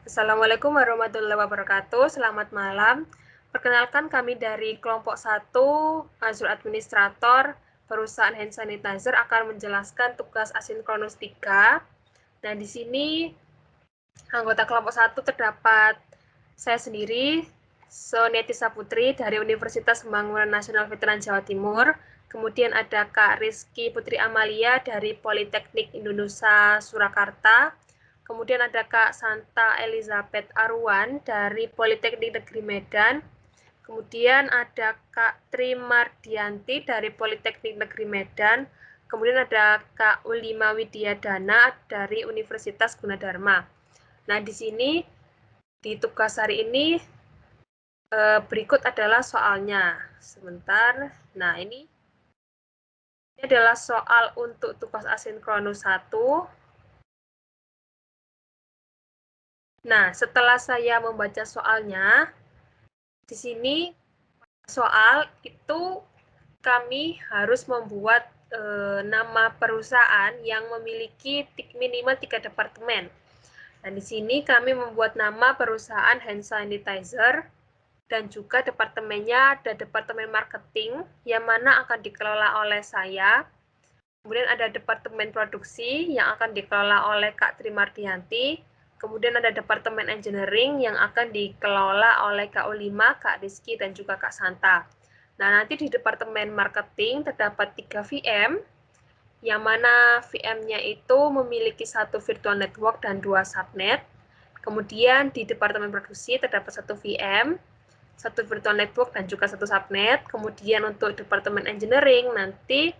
Assalamualaikum warahmatullahi wabarakatuh. Selamat malam. Perkenalkan kami dari kelompok 1, Azure Administrator, perusahaan hand sanitizer akan menjelaskan tugas asinkronus 3. Nah, di sini anggota kelompok 1 terdapat saya sendiri, Sonetisa Putri dari Universitas Pembangunan Nasional Veteran Jawa Timur. Kemudian ada Kak Rizky Putri Amalia dari Politeknik Indonesia Surakarta. Kemudian ada Kak Santa Elizabeth Arwan dari Politeknik Negeri Medan. Kemudian ada Kak Tri Mardianti dari Politeknik Negeri Medan. Kemudian ada Kak Ulima Widyadana dari Universitas Gunadarma. Nah, di sini di tugas hari ini berikut adalah soalnya. Sebentar. Nah, ini adalah soal untuk tugas asinkronus 1. Nah, setelah saya membaca soalnya, di sini soal itu kami harus membuat nama perusahaan yang memiliki minimal 3 departemen. Nah, di sini kami membuat nama perusahaan hand sanitizer dan juga departemennya ada departemen marketing yang mana akan dikelola oleh saya. Kemudian ada departemen produksi yang akan dikelola oleh Kak Tri Mardianti. Kemudian ada departemen engineering yang akan dikelola oleh Kak Ulima, Kak Rizky, dan juga Kak Santa. Nah, nanti di departemen marketing terdapat 3 VM, yang mana VM-nya itu memiliki 1 virtual network dan 2 subnet. Kemudian di departemen produksi terdapat 1 VM, 1 virtual network, dan juga 1 subnet. Kemudian untuk departemen engineering nanti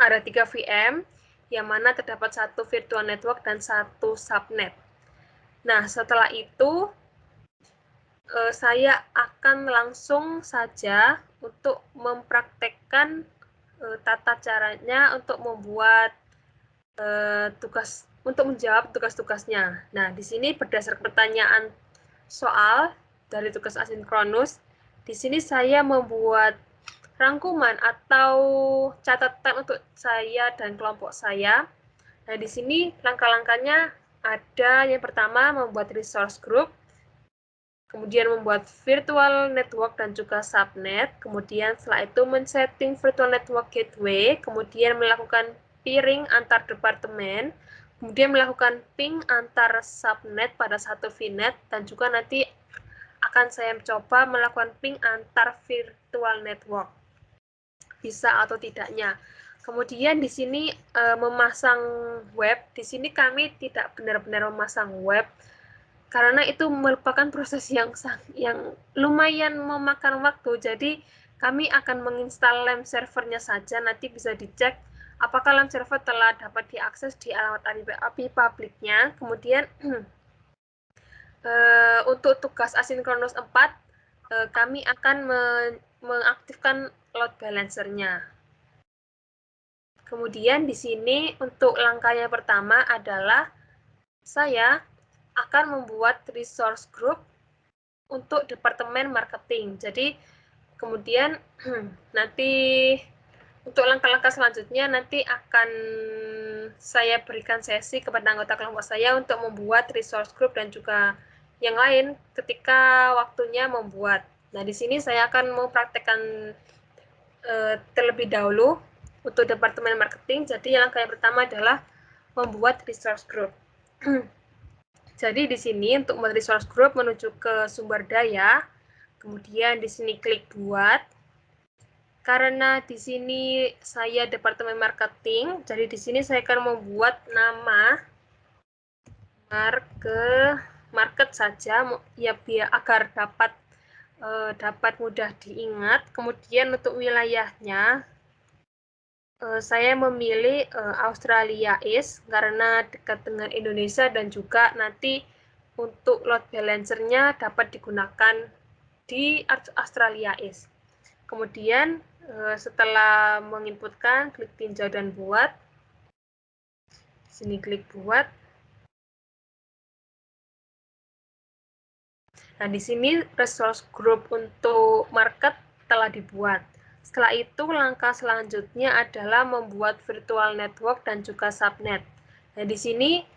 ada 3 VM, yang mana terdapat 1 virtual network dan 1 subnet. Nah, setelah itu saya akan langsung saja untuk mempraktekkan tata caranya untuk membuat untuk menjawab tugas-tugasnya. Nah, di sini berdasarkan pertanyaan soal dari tugas asinkronus, di sini saya membuat rangkuman atau catatan untuk saya dan kelompok saya. Nah, di sini langkah-langkahnya ada yang pertama membuat resource group, kemudian membuat virtual network dan juga subnet, kemudian setelah itu men-setting virtual network gateway, kemudian melakukan peering antar departemen, kemudian melakukan ping antar subnet pada satu VNet, dan juga nanti akan saya coba melakukan ping antar virtual network. Bisa atau tidaknya. Kemudian di sini memasang web, di sini kami tidak benar-benar memasang web, karena itu merupakan proses yang lumayan memakan waktu. Jadi kami akan menginstal LAMP servernya saja, nanti bisa dicek apakah LAMP server telah dapat diakses di alamat IP publiknya. Kemudian untuk tugas asinkronus 4, kami akan mengaktifkan load balancer-nya. Kemudian di sini untuk langkahnya pertama adalah saya akan membuat resource group untuk departemen marketing. Jadi kemudian nanti untuk langkah-langkah selanjutnya nanti akan saya berikan sesi kepada anggota kelompok saya untuk membuat resource group dan juga yang lain ketika waktunya membuat. Nah, di sini saya akan mempraktekkan terlebih dahulu untuk departemen marketing. Jadi langkah yang pertama adalah membuat resource group. Jadi di sini untuk membuat resource group menuju ke sumber daya, kemudian di sini klik buat. Karena di sini saya departemen marketing, jadi di sini saya akan membuat nama market saja ya biar agar dapat mudah diingat. Kemudian untuk wilayahnya saya memilih Australia East karena dekat dengan Indonesia dan juga nanti untuk load balancer-nya dapat digunakan di Australia East. Kemudian setelah menginputkan, klik tinjau dan buat. Sini klik buat. Nah, di sini resource group untuk market telah dibuat. Setelah itu, langkah selanjutnya adalah membuat virtual network dan juga subnet. Nah, di sini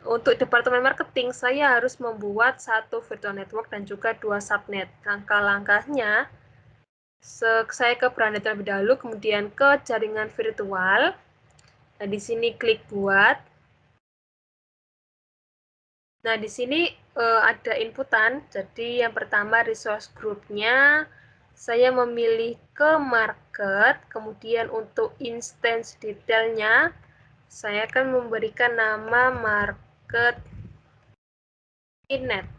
Untuk departemen marketing, saya harus membuat satu virtual network dan juga 2 subnet. Langkah-langkahnya, saya ke Branded terlebih dahulu, kemudian ke jaringan virtual. Nah, di sini klik buat. Nah, di sini ada inputan. Jadi, yang pertama resource group-nya, saya memilih ke market, kemudian untuk instance detailnya, saya akan memberikan nama market Inet.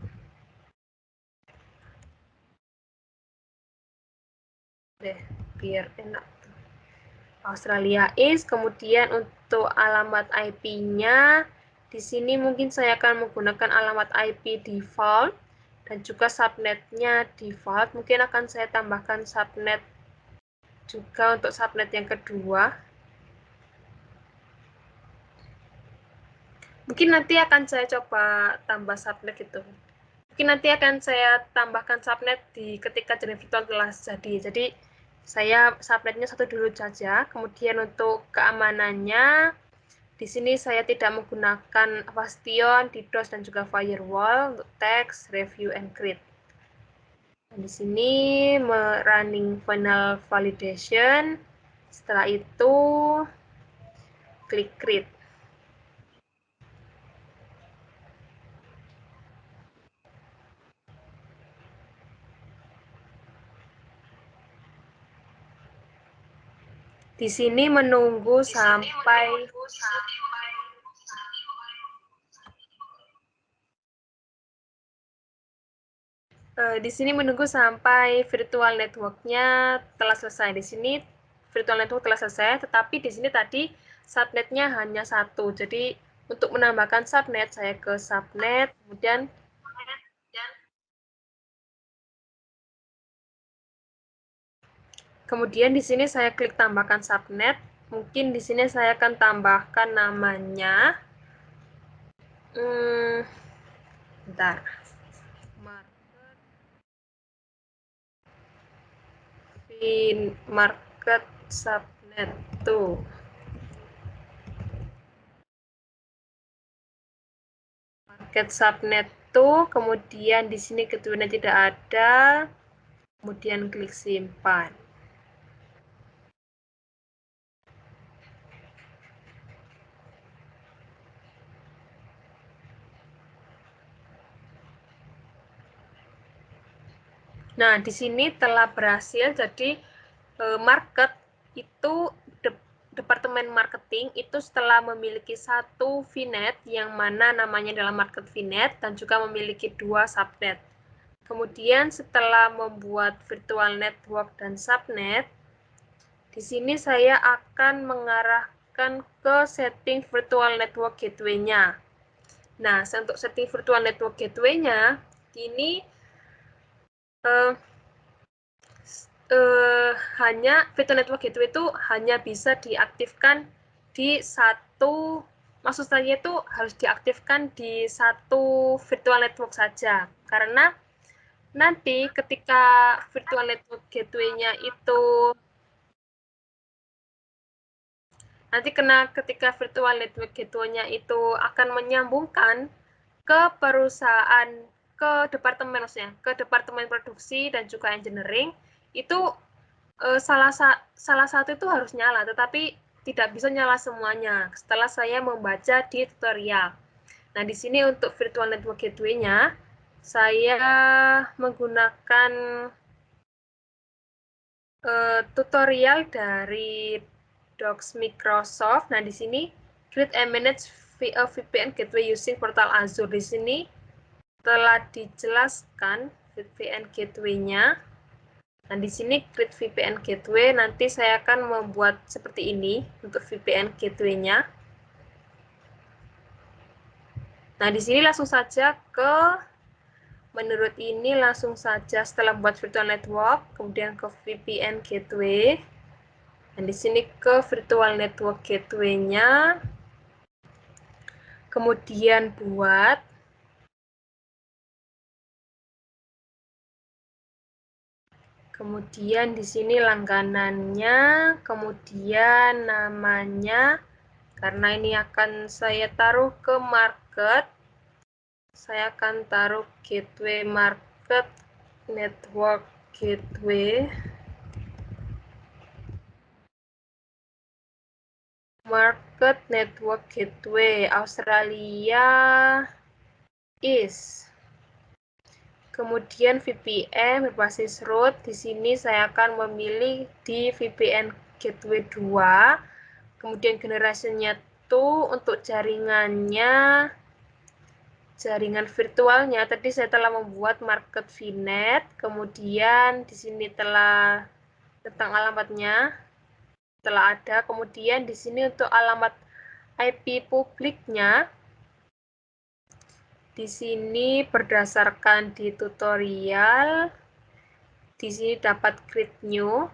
Deh, biar enak. Australia East, kemudian untuk alamat IP-nya, di sini mungkin saya akan menggunakan alamat IP default, dan juga subnetnya default. Mungkin akan saya tambahkan subnet juga untuk subnet yang kedua. Mungkin nanti akan saya coba tambah subnet gitu. Mungkin nanti akan saya tambahkan subnet ketika jaringan virtual telah jadi. Jadi saya subnetnya satu dulu saja. Kemudian untuk keamanannya, di sini saya tidak menggunakan Bastion, DDoS, dan juga firewall untuk text, review, and create. Di sini running final validation. Setelah itu klik create. Di sini menunggu sampai di sini menunggu sampai virtual network-nya telah selesai. Di sini virtual network telah selesai, tetapi di sini tadi subnet-nya hanya satu. Jadi untuk menambahkan subnet, saya ke subnet, kemudian di sini saya klik tambahkan subnet. Mungkin di sini saya akan tambahkan namanya. Bentar. Market subnet tuh. Market subnet tuh, kemudian di sini keduanya tidak ada, kemudian klik simpan. Nah, di sini telah berhasil, jadi market itu departemen marketing itu setelah memiliki satu VNet yang mana namanya adalah market VNet dan juga memiliki 2 subnet. Kemudian setelah membuat virtual network dan subnet, di sini saya akan mengarahkan ke setting virtual network gateway-nya. Nah, untuk setting virtual network gateway-nya, ini hanya virtual network gateway itu hanya bisa diaktifkan di satu, maksud saya itu harus diaktifkan di satu virtual network saja. Karena nanti ketika virtual network gateway-nya itu ketika virtual network gateway-nya itu akan menyambungkan ke perusahaan, ke departemen maksudnya, ke departemen produksi dan juga engineering, itu salah satu itu harus nyala, tetapi tidak bisa nyala semuanya. Setelah saya membaca di tutorial. Nah, di sini untuk virtual network gateway-nya, saya menggunakan tutorial dari Docs Microsoft. Nah, di sini create and manage a VPN gateway using portal Azure. Di sini telah dijelaskan VPN gateway-nya. Nah, di sini create VPN gateway, nanti saya akan membuat seperti ini untuk VPN gateway-nya. Nah, di sini langsung saja menurut ini langsung saja setelah membuat virtual network, kemudian ke VPN gateway. Dan di sini ke virtual network gateway-nya, kemudian buat. Kemudian di sini langganannya, kemudian namanya, karena ini akan saya taruh ke market market. Saya akan taruh gateway market, network gateway. Market network gateway Australia East. Kemudian VPN berbasis root. Di sini saya akan memilih di VPN gateway 2. Kemudian generasinya itu untuk jaringan virtualnya tadi saya telah membuat market VNet. Kemudian di sini telah tentang alamatnya telah ada. Kemudian di sini untuk alamat IP publiknya di sini berdasarkan di tutorial, di sini dapat create new.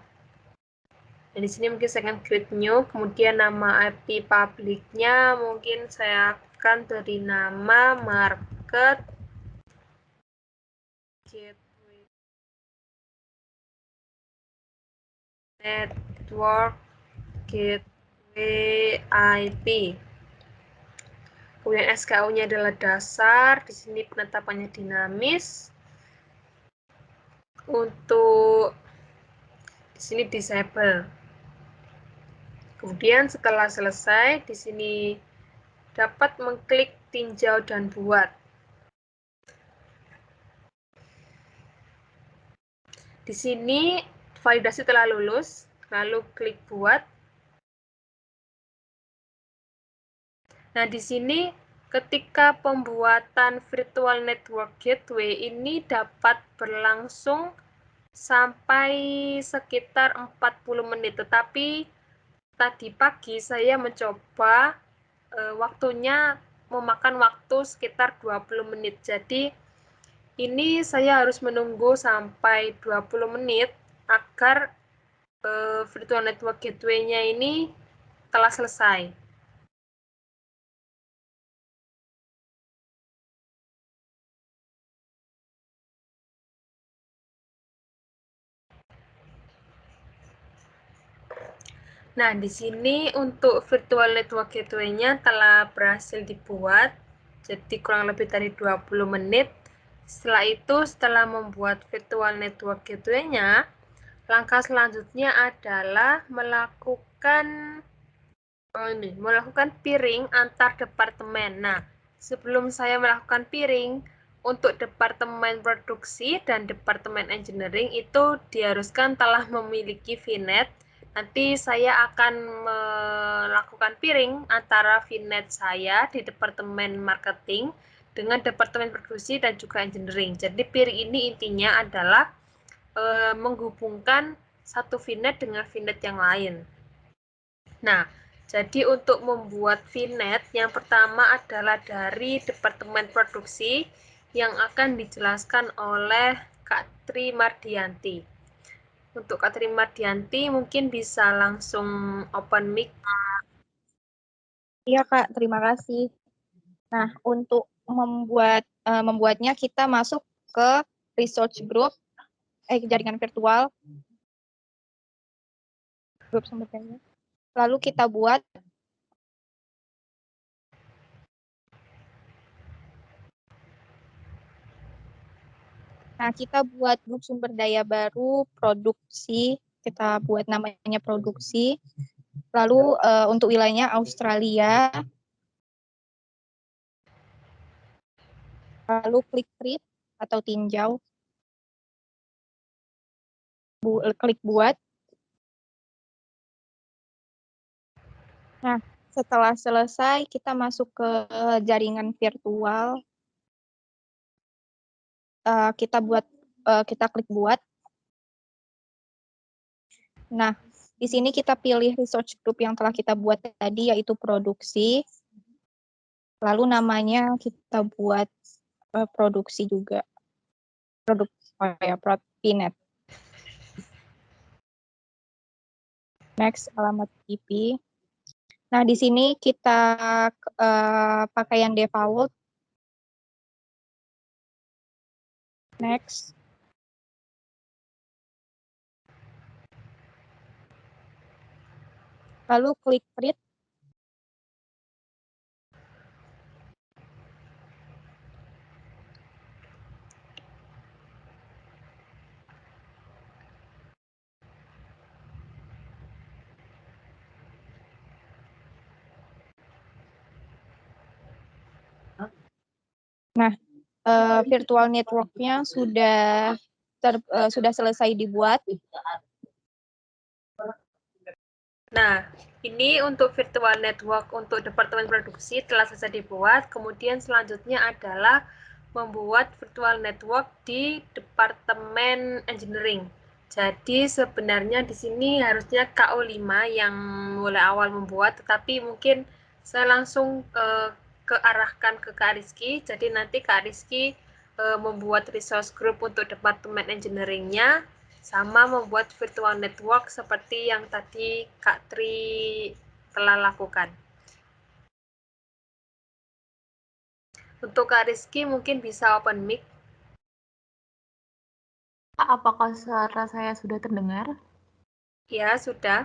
Dan di sini mungkin saya akan create new, kemudian nama IP publiknya mungkin saya akan beri nama market gateway network gateway IP. Kemudian SKU-nya adalah dasar, di sini penetapannya dinamis. Untuk di sini disable. Kemudian setelah selesai, di sini dapat mengklik tinjau dan buat. Di sini validasi telah lulus, lalu klik buat. Nah, di sini ketika pembuatan virtual network gateway ini dapat berlangsung sampai sekitar 40 menit, tetapi tadi pagi saya mencoba waktunya memakan waktu sekitar 20 menit. Jadi ini saya harus menunggu sampai 20 menit agar virtual network gateway-nya ini telah selesai. Nah, di sini untuk virtual network gateway-nya telah berhasil dibuat. Jadi kurang lebih dari 20 menit. Setelah itu, setelah membuat virtual network gateway-nya, langkah selanjutnya adalah melakukan peering antar departemen. Nah, sebelum saya melakukan peering, untuk departemen produksi dan departemen engineering itu diharuskan telah memiliki VNet. Nanti saya akan melakukan peering antara VNet saya di departemen marketing dengan departemen produksi dan juga engineering. Jadi peering ini intinya adalah menghubungkan satu VNet dengan VNet yang lain. Nah, jadi untuk membuat VNet, yang pertama adalah dari Departemen Produksi yang akan dijelaskan oleh Kak Tri Mardianti. Untuk Kak Tri Mardianti mungkin bisa langsung open mic. Iya Kak, terima kasih. Nah, untuk membuatnya kita masuk ke research group, jaringan virtual, grup sumber daya. Lalu kita buat grup sumber daya baru, produksi, kita buat namanya produksi. Lalu untuk wilayahnya Australia. Lalu klik create atau tinjau. Klik buat. Nah, setelah selesai kita masuk ke jaringan virtual. Kita klik buat. Nah, di sini kita pilih research group yang telah kita buat tadi, yaitu produksi. Lalu namanya kita buat produksi juga. VNet. Next, alamat IP. Nah, di sini kita pakai yang default. Next. Lalu klik create. Nah, virtual network-nya sudah selesai dibuat. Nah, ini untuk virtual network untuk Departemen Produksi telah selesai dibuat. Kemudian selanjutnya adalah membuat virtual network di Departemen Engineering. Jadi sebenarnya di sini harusnya KO5 yang mulai awal membuat, tetapi mungkin saya langsung kearahkan ke Kak Rizky. Jadi nanti Kak Rizky membuat resource group untuk Departemen Engineering-nya, sama membuat virtual network seperti yang tadi Kak Tri telah lakukan. Untuk Kak Rizky mungkin bisa open mic. Apakah suara saya sudah terdengar? Ya, sudah.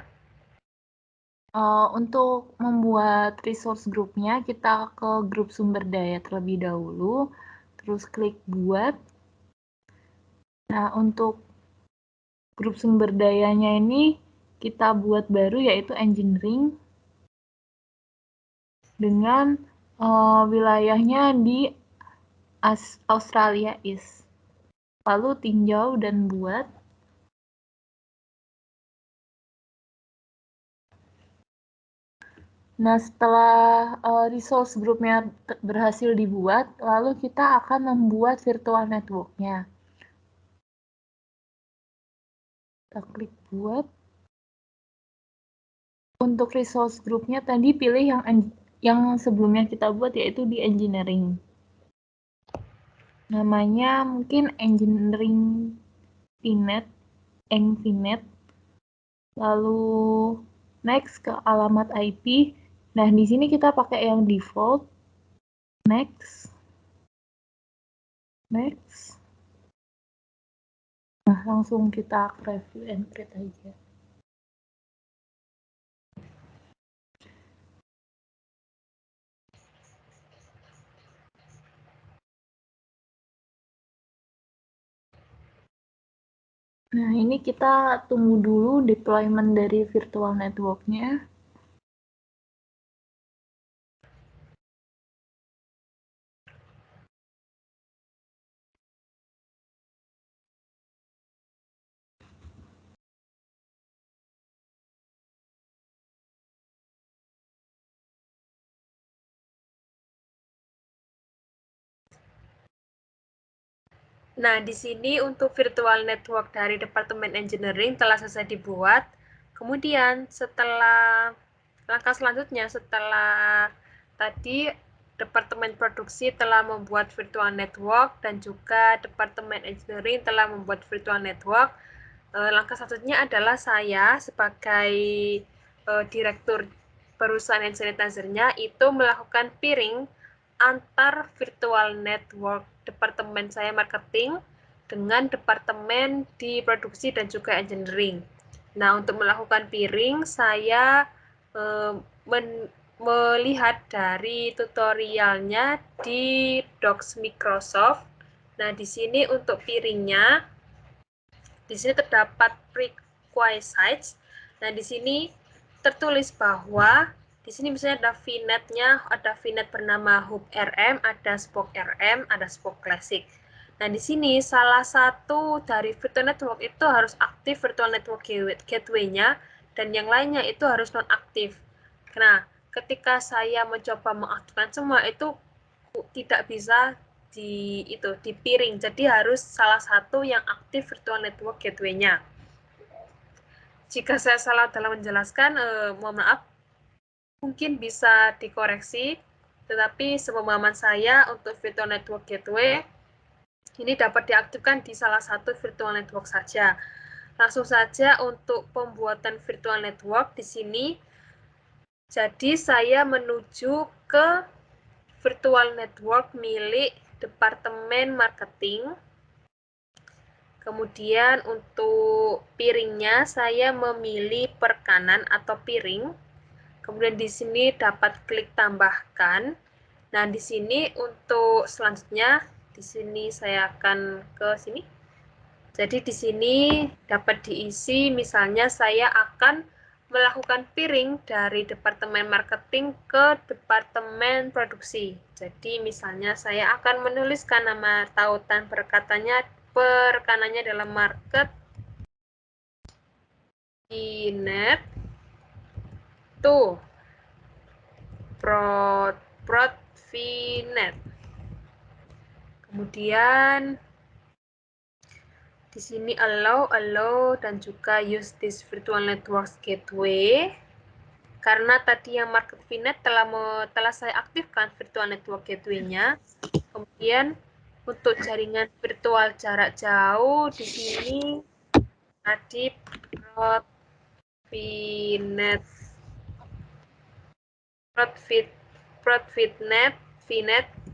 Untuk membuat resource group-nya, kita ke grup sumber daya terlebih dahulu, terus klik buat. Nah, untuk grup sumber dayanya ini kita buat baru, yaitu engineering, dengan wilayahnya di Australia East. Lalu tinjau dan buat. Nah, setelah resource group-nya berhasil dibuat, lalu kita akan membuat virtual network-nya. Kita klik buat. Untuk resource group-nya tadi pilih yang sebelumnya kita buat, yaitu di engineering. Namanya mungkin engineering VNet, EngVNet. Lalu next ke alamat IP. Nah, di sini kita pakai yang default. Next. Next. Nah, langsung kita review and create aja. Nah, ini kita tunggu dulu deployment dari virtual network-nya. Nah, di sini untuk virtual network dari Departemen Engineering telah selesai dibuat. Kemudian setelah langkah selanjutnya, setelah tadi Departemen Produksi telah membuat virtual network dan juga Departemen Engineering telah membuat virtual network, langkah selanjutnya adalah saya sebagai direktur perusahaan hand sanitizer-nya itu melakukan peering antar virtual network departemen saya marketing dengan departemen di produksi dan juga engineering. Nah, untuk melakukan peering, saya melihat dari tutorialnya di Docs Microsoft. Nah, di sini untuk peeringnya, di sini terdapat prerequisites. Nah, di sini tertulis bahwa di sini misalnya ada VNet-nya, ada VNet bernama Hub RM, ada Spoke RM, ada Spoke Classic. Nah, di sini salah satu dari virtual network itu harus aktif virtual network gateway-nya, dan yang lainnya itu harus non-aktif. Nah, ketika saya mencoba mengaktifkan semua, itu tidak bisa di peering. Jadi harus salah satu yang aktif virtual network gateway-nya. Jika saya salah dalam menjelaskan, mohon maaf. Mungkin bisa dikoreksi, tetapi sepemahaman saya untuk virtual network gateway ini dapat diaktifkan di salah satu virtual network saja. Langsung saja untuk pembuatan virtual network di sini. Jadi saya menuju ke virtual network milik Departemen Marketing. Kemudian untuk piringnya saya memilih per kanan atau piring. Kemudian di sini dapat klik tambahkan. Nah, di sini untuk selanjutnya, di sini saya akan ke sini. Jadi di sini dapat diisi, misalnya saya akan melakukan peering dari departemen marketing ke departemen produksi. Jadi misalnya saya akan menuliskan nama tautan perekanannya dalam market Finet to Finet. Kemudian di sini allow dan juga use this virtual networks gateway. Karena tadi yang market Finet telah saya aktifkan virtual network gateway-nya. Kemudian untuk jaringan virtual jarak jauh di sini tadi Finet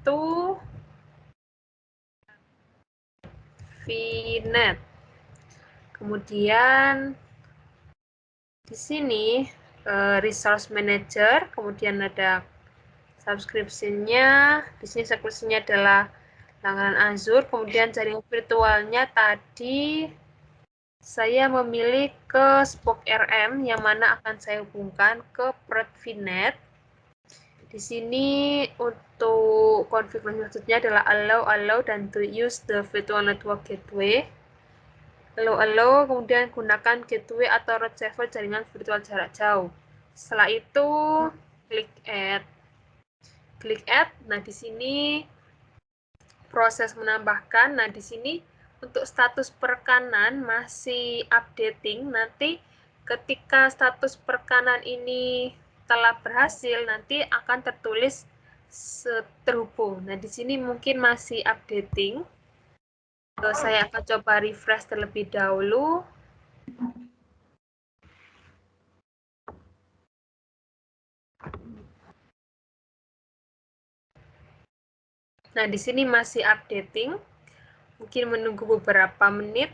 to Finet. Kemudian di sini resource manager, kemudian ada subscription-nya. Di sini subscription-nya adalah langganan Azure, kemudian jaringan virtualnya tadi saya memilih ke Spoke RM yang mana akan saya hubungkan ke Finet. Di sini untuk konfigurasi selanjutnya adalah allow dan to use the virtual network gateway. Allow, kemudian gunakan gateway atau route saver jaringan virtual jarak jauh. Setelah itu klik add. Nah, di sini proses menambahkan. Nah, di sini untuk status perekanan masih updating. Nanti ketika status perekanan ini telah berhasil, nanti akan tertulis terhubung. Nah, di sini mungkin masih updating. Saya akan coba refresh terlebih dahulu. Nah, di sini masih updating. Mungkin menunggu beberapa menit.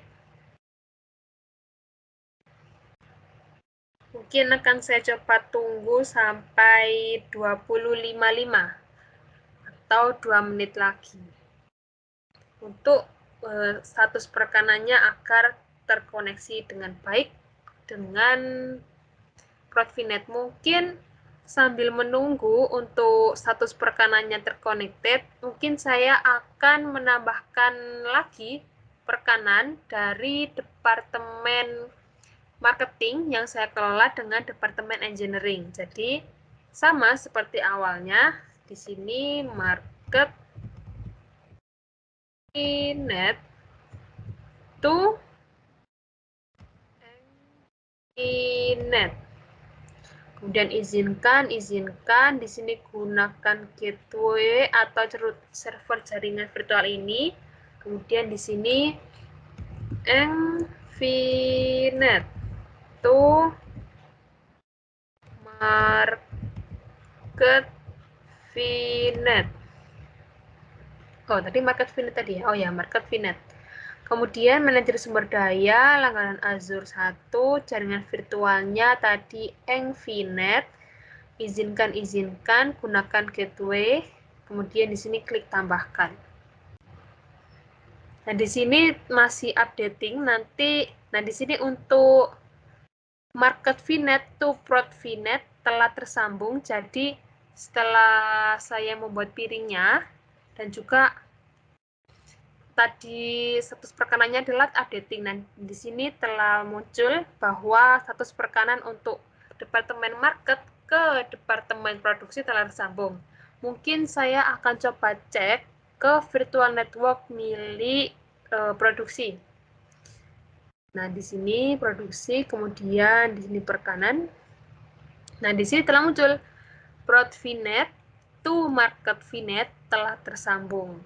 Mungkin akan saya coba tunggu sampai 20.55 atau 2 menit lagi. Untuk status perekanannya agar terkoneksi dengan baik dengan Finet. Mungkin sambil menunggu untuk status perekanannya terconnected, mungkin saya akan menambahkan lagi perekanan dari departemen marketing yang saya kelola dengan departemen engineering. Jadi sama seperti awalnya, di sini market Finet to Finet. Kemudian izinkan, di sini gunakan gateway atau server jaringan virtual ini. Kemudian di sini Finet to market Finet. Oh, tadi market Finet tadi ya? Oh ya, market Finet. Kemudian manajer sumber daya, langganan Azure 1, jaringan virtualnya tadi Finet. Izinkan, gunakan gateway. Kemudian di sini klik tambahkan. Nah, di sini masih updating. Nah, di sini untuk market Finet to Finet telah tersambung. Jadi, setelah saya membuat piringnya dan juga tadi status perekanannya adalah updating. Dan di sini telah muncul bahwa status perekanan untuk departemen market ke departemen produksi telah tersambung. Mungkin saya akan coba cek ke virtual network milik produksi. Nah, di sini produksi, kemudian di sini perekanan. Nah, di sini telah muncul Finet to market Finet telah tersambung.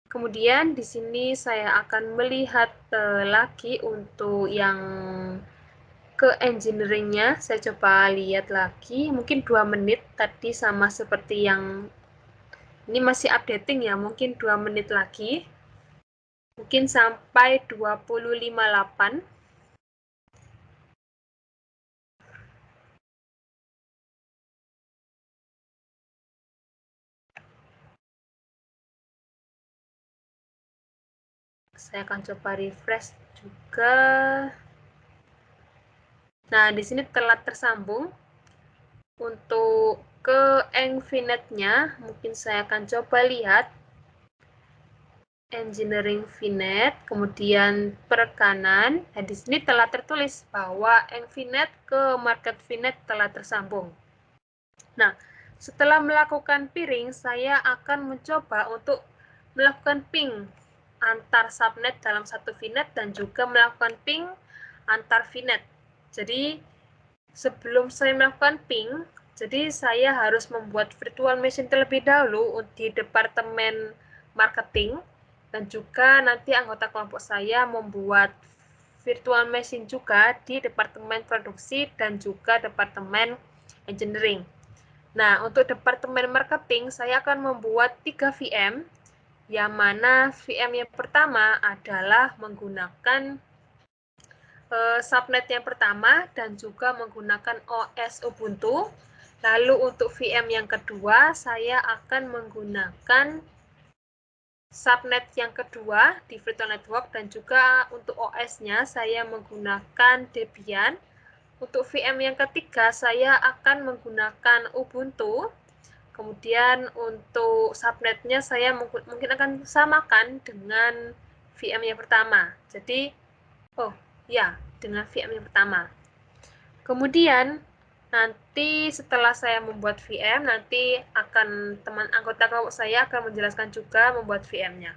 Kemudian di sini saya akan melihat lagi untuk yang ke engineering-nya. Saya coba lihat lagi, mungkin 2 menit tadi sama seperti yang ini masih updating ya, mungkin 2 menit lagi. Mungkin sampai 20.58. Saya akan coba refresh juga. Nah, di sini telah tersambung. Untuk ke VNet-nya, mungkin saya akan coba lihat. Engineering VNet, kemudian perekanan. Nah, di sini telah tertulis bahwa VNet ke market VNet telah tersambung. Nah, setelah melakukan peering, saya akan mencoba untuk melakukan ping antar subnet dalam satu VNet dan juga melakukan ping antar VNet. Jadi, sebelum saya melakukan ping, jadi saya harus membuat virtual machine terlebih dahulu di departemen marketing, dan juga nanti anggota kelompok saya membuat virtual machine juga di departemen produksi dan juga departemen engineering. Nah, untuk departemen marketing, saya akan membuat 3 VM, yang mana VM yang pertama adalah menggunakan subnet yang pertama dan juga menggunakan OS Ubuntu. Lalu untuk VM yang kedua, saya akan menggunakan subnet yang kedua di virtual network dan juga untuk OS-nya saya menggunakan Debian. Untuk VM yang ketiga, saya akan menggunakan Ubuntu. Kemudian untuk subnetnya saya mungkin akan samakan dengan VM yang pertama. Jadi, dengan VM yang pertama. Kemudian, nanti setelah saya membuat VM, nanti teman anggota kelompok saya akan menjelaskan juga membuat VM-nya.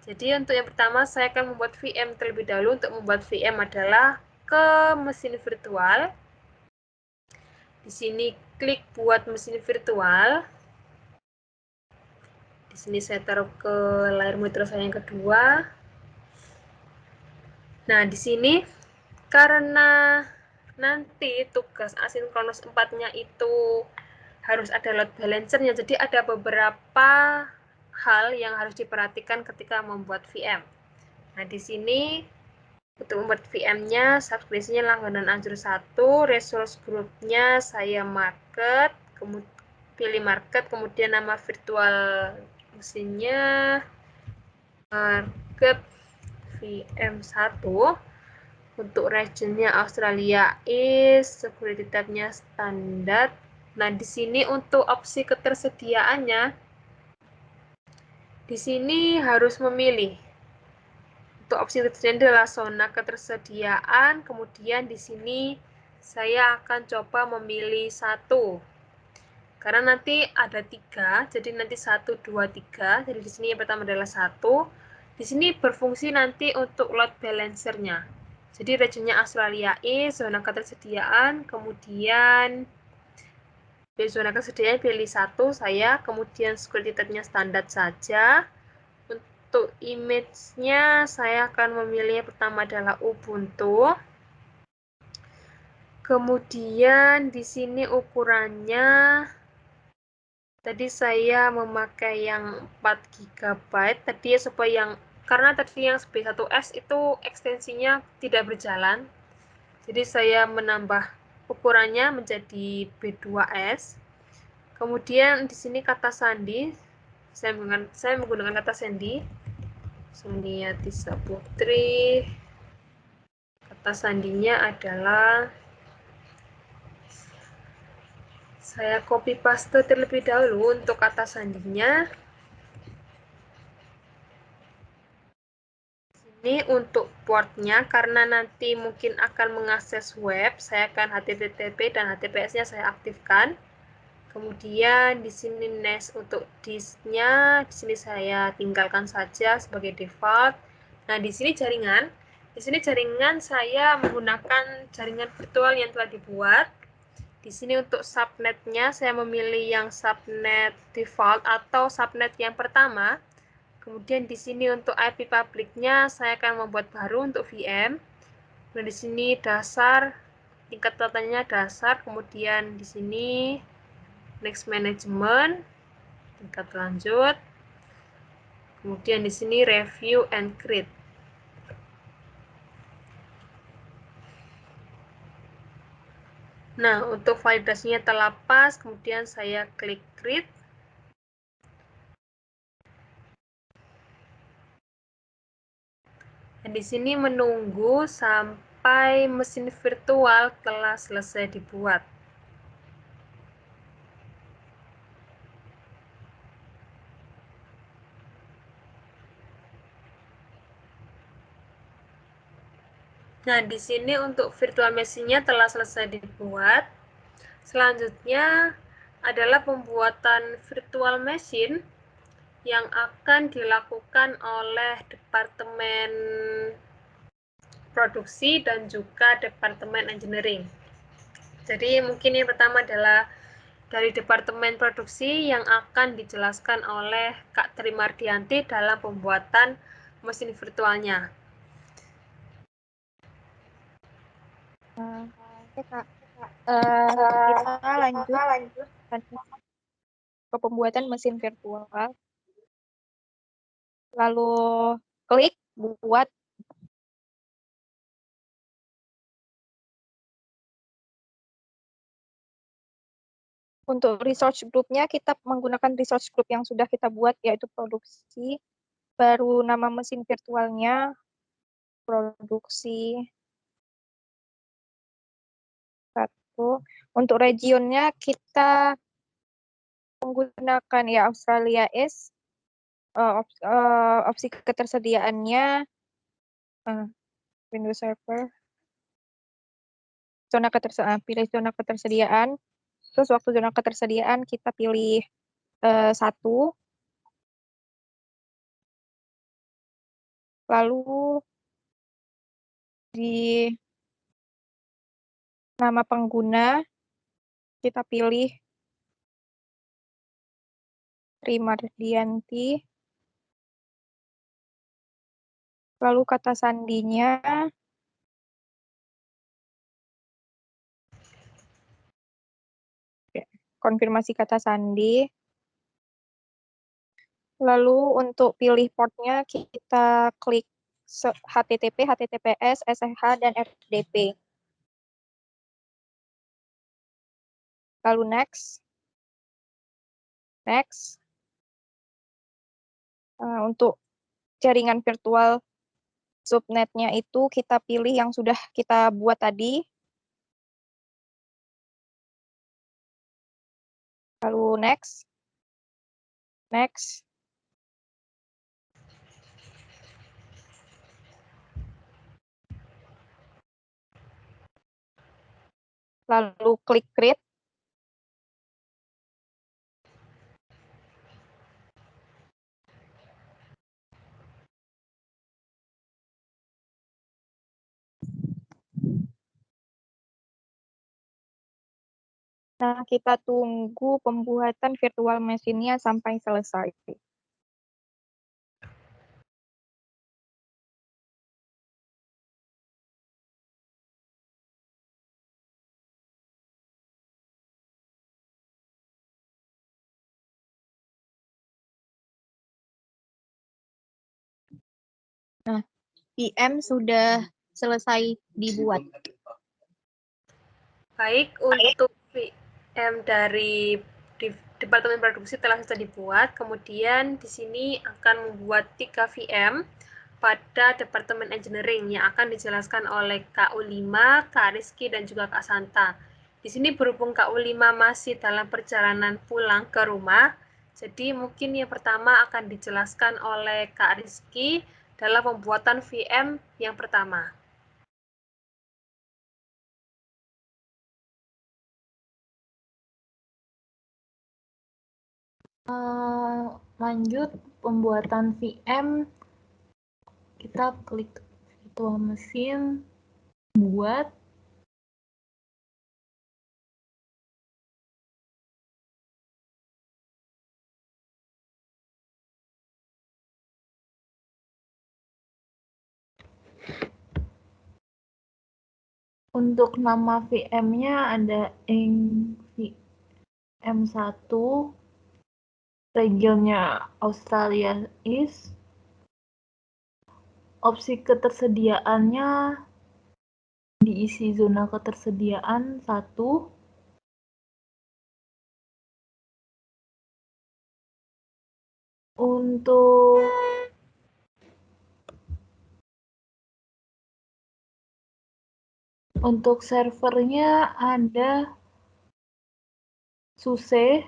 Jadi, untuk yang pertama, saya akan membuat VM terlebih dahulu. Untuk membuat VM adalah ke mesin virtual. Di sini, klik buat mesin virtual. Di sini saya taruh ke layar monitor saya yang kedua. Nah, di sini karena nanti tugas asinkronus 4-nya itu harus ada load balancer-nya, jadi ada beberapa hal yang harus diperhatikan ketika membuat VM. Nah, di sini untuk membuat VM-nya, subscription-nya langganan Azure 1, resource group-nya saya market, kemudian pilih market, kemudian nama virtual mesinnya market VM1. Untuk region-nya Australia East, security tab-nya standar. Nah, di sini untuk opsi ketersediaannya, di sini harus memilih. Untuk opsi ketersediaan adalah zona ketersediaan, kemudian di sini saya akan coba memilih 1. Karena nanti ada 3, jadi nanti 1, 2, 3. Jadi di sini yang pertama adalah 1. Di sini berfungsi nanti untuk load balancer-nya. Jadi region-nya Australia East, zona ketersediaan, kemudian di zona ketersediaan pilih 1 saya, kemudian security tab-nya standar saja. Untuk image-nya saya akan memilih yang pertama adalah Ubuntu. Kemudian di sini ukurannya tadi saya memakai yang 4 GB tadi supaya yang karena tadi yang B1S itu ekstensinya tidak berjalan. Jadi saya menambah ukurannya menjadi B2S. Kemudian di sini kata sandi, saya menggunakan kata sandi. Soniatisa Putri. Kata sandinya adalah saya copy paste terlebih dahulu untuk kata sandinya. Ini untuk portnya, karena nanti mungkin akan mengakses web, saya akan HTTP dan HTTPS-nya saya aktifkan. Kemudian di sini NAS untuk disknya, di sini saya tinggalkan saja sebagai default. Nah, di sini jaringan. Di sini jaringan saya menggunakan jaringan virtual yang telah dibuat. Di sini untuk subnetnya saya memilih yang subnet default atau subnet yang pertama. Kemudian di sini untuk IP publiknya saya akan membuat baru untuk VM. Dan di sini dasar, tingkat datanya dasar. Kemudian di sini next management, tingkat lanjut. Kemudian di sini review and create. Nah, untuk validasinya telah pas, kemudian saya klik create. Dan di sini menunggu sampai sampai mesin virtual telah selesai dibuat. Nah, di sini untuk virtual machine-nya telah selesai dibuat. Selanjutnya adalah pembuatan virtual machine yang akan dilakukan oleh Departemen Produksi dan juga Departemen Engineering. Jadi mungkin yang pertama adalah dari Departemen Produksi yang akan dijelaskan oleh Kak Tri Mardianti dalam pembuatan mesin virtualnya. Oke, Kak. Kita lanjut ke pembuatan mesin virtual. Lalu klik buat. Untuk resource group-nya, kita menggunakan resource group yang sudah kita buat, yaitu produksi. Baru nama mesin virtualnya, produksi. Satu. Untuk regionnya, kita menggunakan ya Australia East. Opsi ketersediaannya Windows Server. Pilih zona ketersediaan. Terus waktu zona ketersediaan kita pilih 1. Lalu di nama pengguna kita pilih Tri Mardianti. Lalu kata sandinya konfirmasi kata sandi. Lalu untuk pilih portnya kita klik HTTP, HTTPS, SSH, dan FTP. Lalu next. Next. Untuk jaringan virtual subnetnya itu kita pilih yang sudah kita buat tadi. Lalu next. Next. Lalu klik create. Nah, kita tunggu pembuatan virtual machine-nya sampai selesai. Nah, VM sudah selesai dibuat. Baik, untuk VM dari Departemen Produksi telah sudah dibuat. Kemudian di sini akan membuat 3 VM pada Departemen Engineering yang akan dijelaskan oleh Kak U5, Kak Rizky, dan juga Kak Santa. Di sini berhubung Kak U5 masih dalam perjalanan pulang ke rumah, jadi mungkin yang pertama akan dijelaskan oleh Kak Rizky dalam pembuatan VM yang pertama. Lanjut pembuatan VM, kita klik virtual mesin, buat. Untuk nama VM-nya ada VM1, regionnya Australia East, opsi ketersediaannya diisi zona ketersediaan 1, untuk Untuk servernya ada SUSE,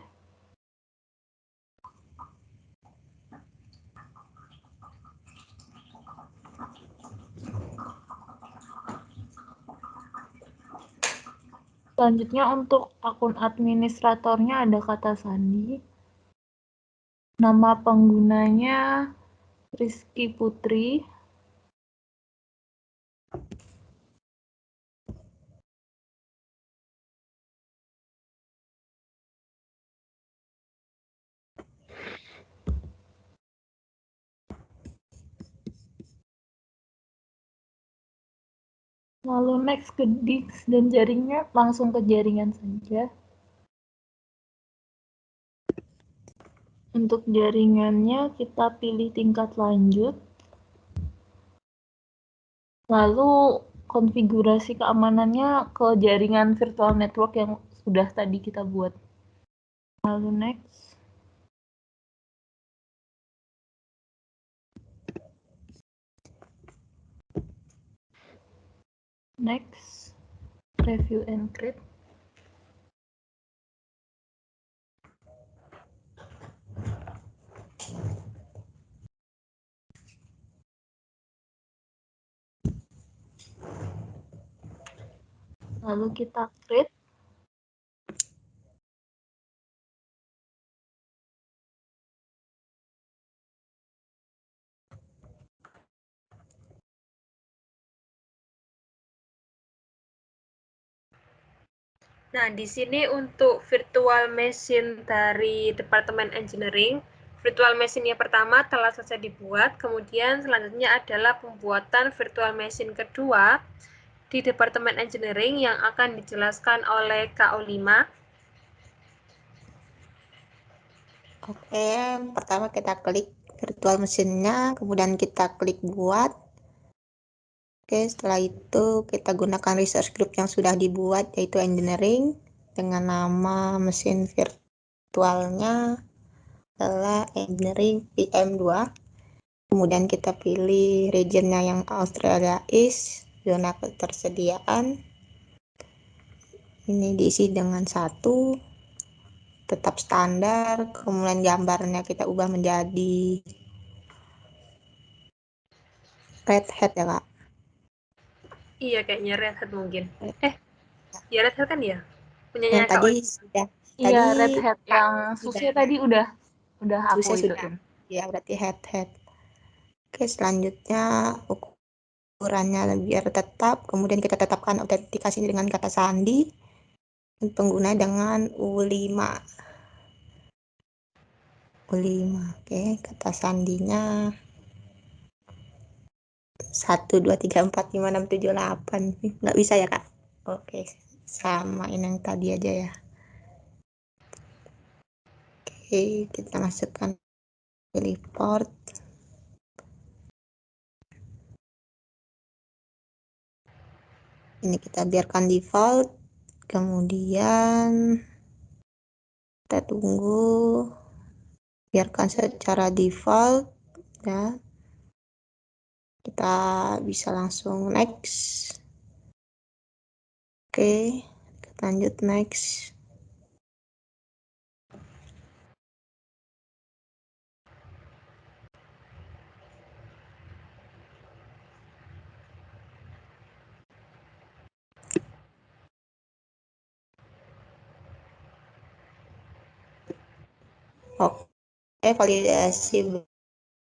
selanjutnya untuk akun administratornya ada kata sandi. Nama penggunanya Rizky Putri. Lalu next ke disk dan jaringnya, langsung ke jaringan saja. Untuk jaringannya kita pilih tingkat lanjut. Lalu konfigurasi keamanannya ke jaringan virtual network yang sudah tadi kita buat. Lalu next. Next, review and create. Lalu kita create. Nah, di sini untuk virtual machine dari Departemen Engineering, virtual machine yang pertama telah selesai dibuat, kemudian selanjutnya adalah pembuatan virtual machine kedua di Departemen Engineering yang akan dijelaskan oleh KO5. Oke, pertama kita klik virtual mesinnya, kemudian kita klik buat. Oke, setelah itu kita gunakan resource group yang sudah dibuat, yaitu engineering, dengan nama mesin virtualnya adalah engineering PM2. Kemudian kita pilih regionnya yang Australia East, zona ketersediaan. Ini diisi dengan 1, tetap standar, kemudian gambarnya kita ubah menjadi Red Hat ya, Kak? Iya, kayaknya Red Hat mungkin. Ya Red Hat kan ya? Punyanya Yang tadi KO5. sudah. Iya, Tadi Red Hat yang SUSE tadi udah aku susah sudah. ituin. Ya, berarti head. Oke, selanjutnya ukurannya biar tetap. Kemudian kita tetapkan autentikasi dengan kata sandi. Pengguna dengan U5. Oke, kata sandinya 1, 2, 3, 4, 5, 6, 7, 8. Nggak bisa ya, Kak? Oke, samain yang tadi aja ya. Oke, kita masukkan pilih port. Ini kita biarkan default. Kemudian kita tunggu, biarkan secara default ya. Kita bisa langsung next. Oke, kita lanjut next. Oke, validasi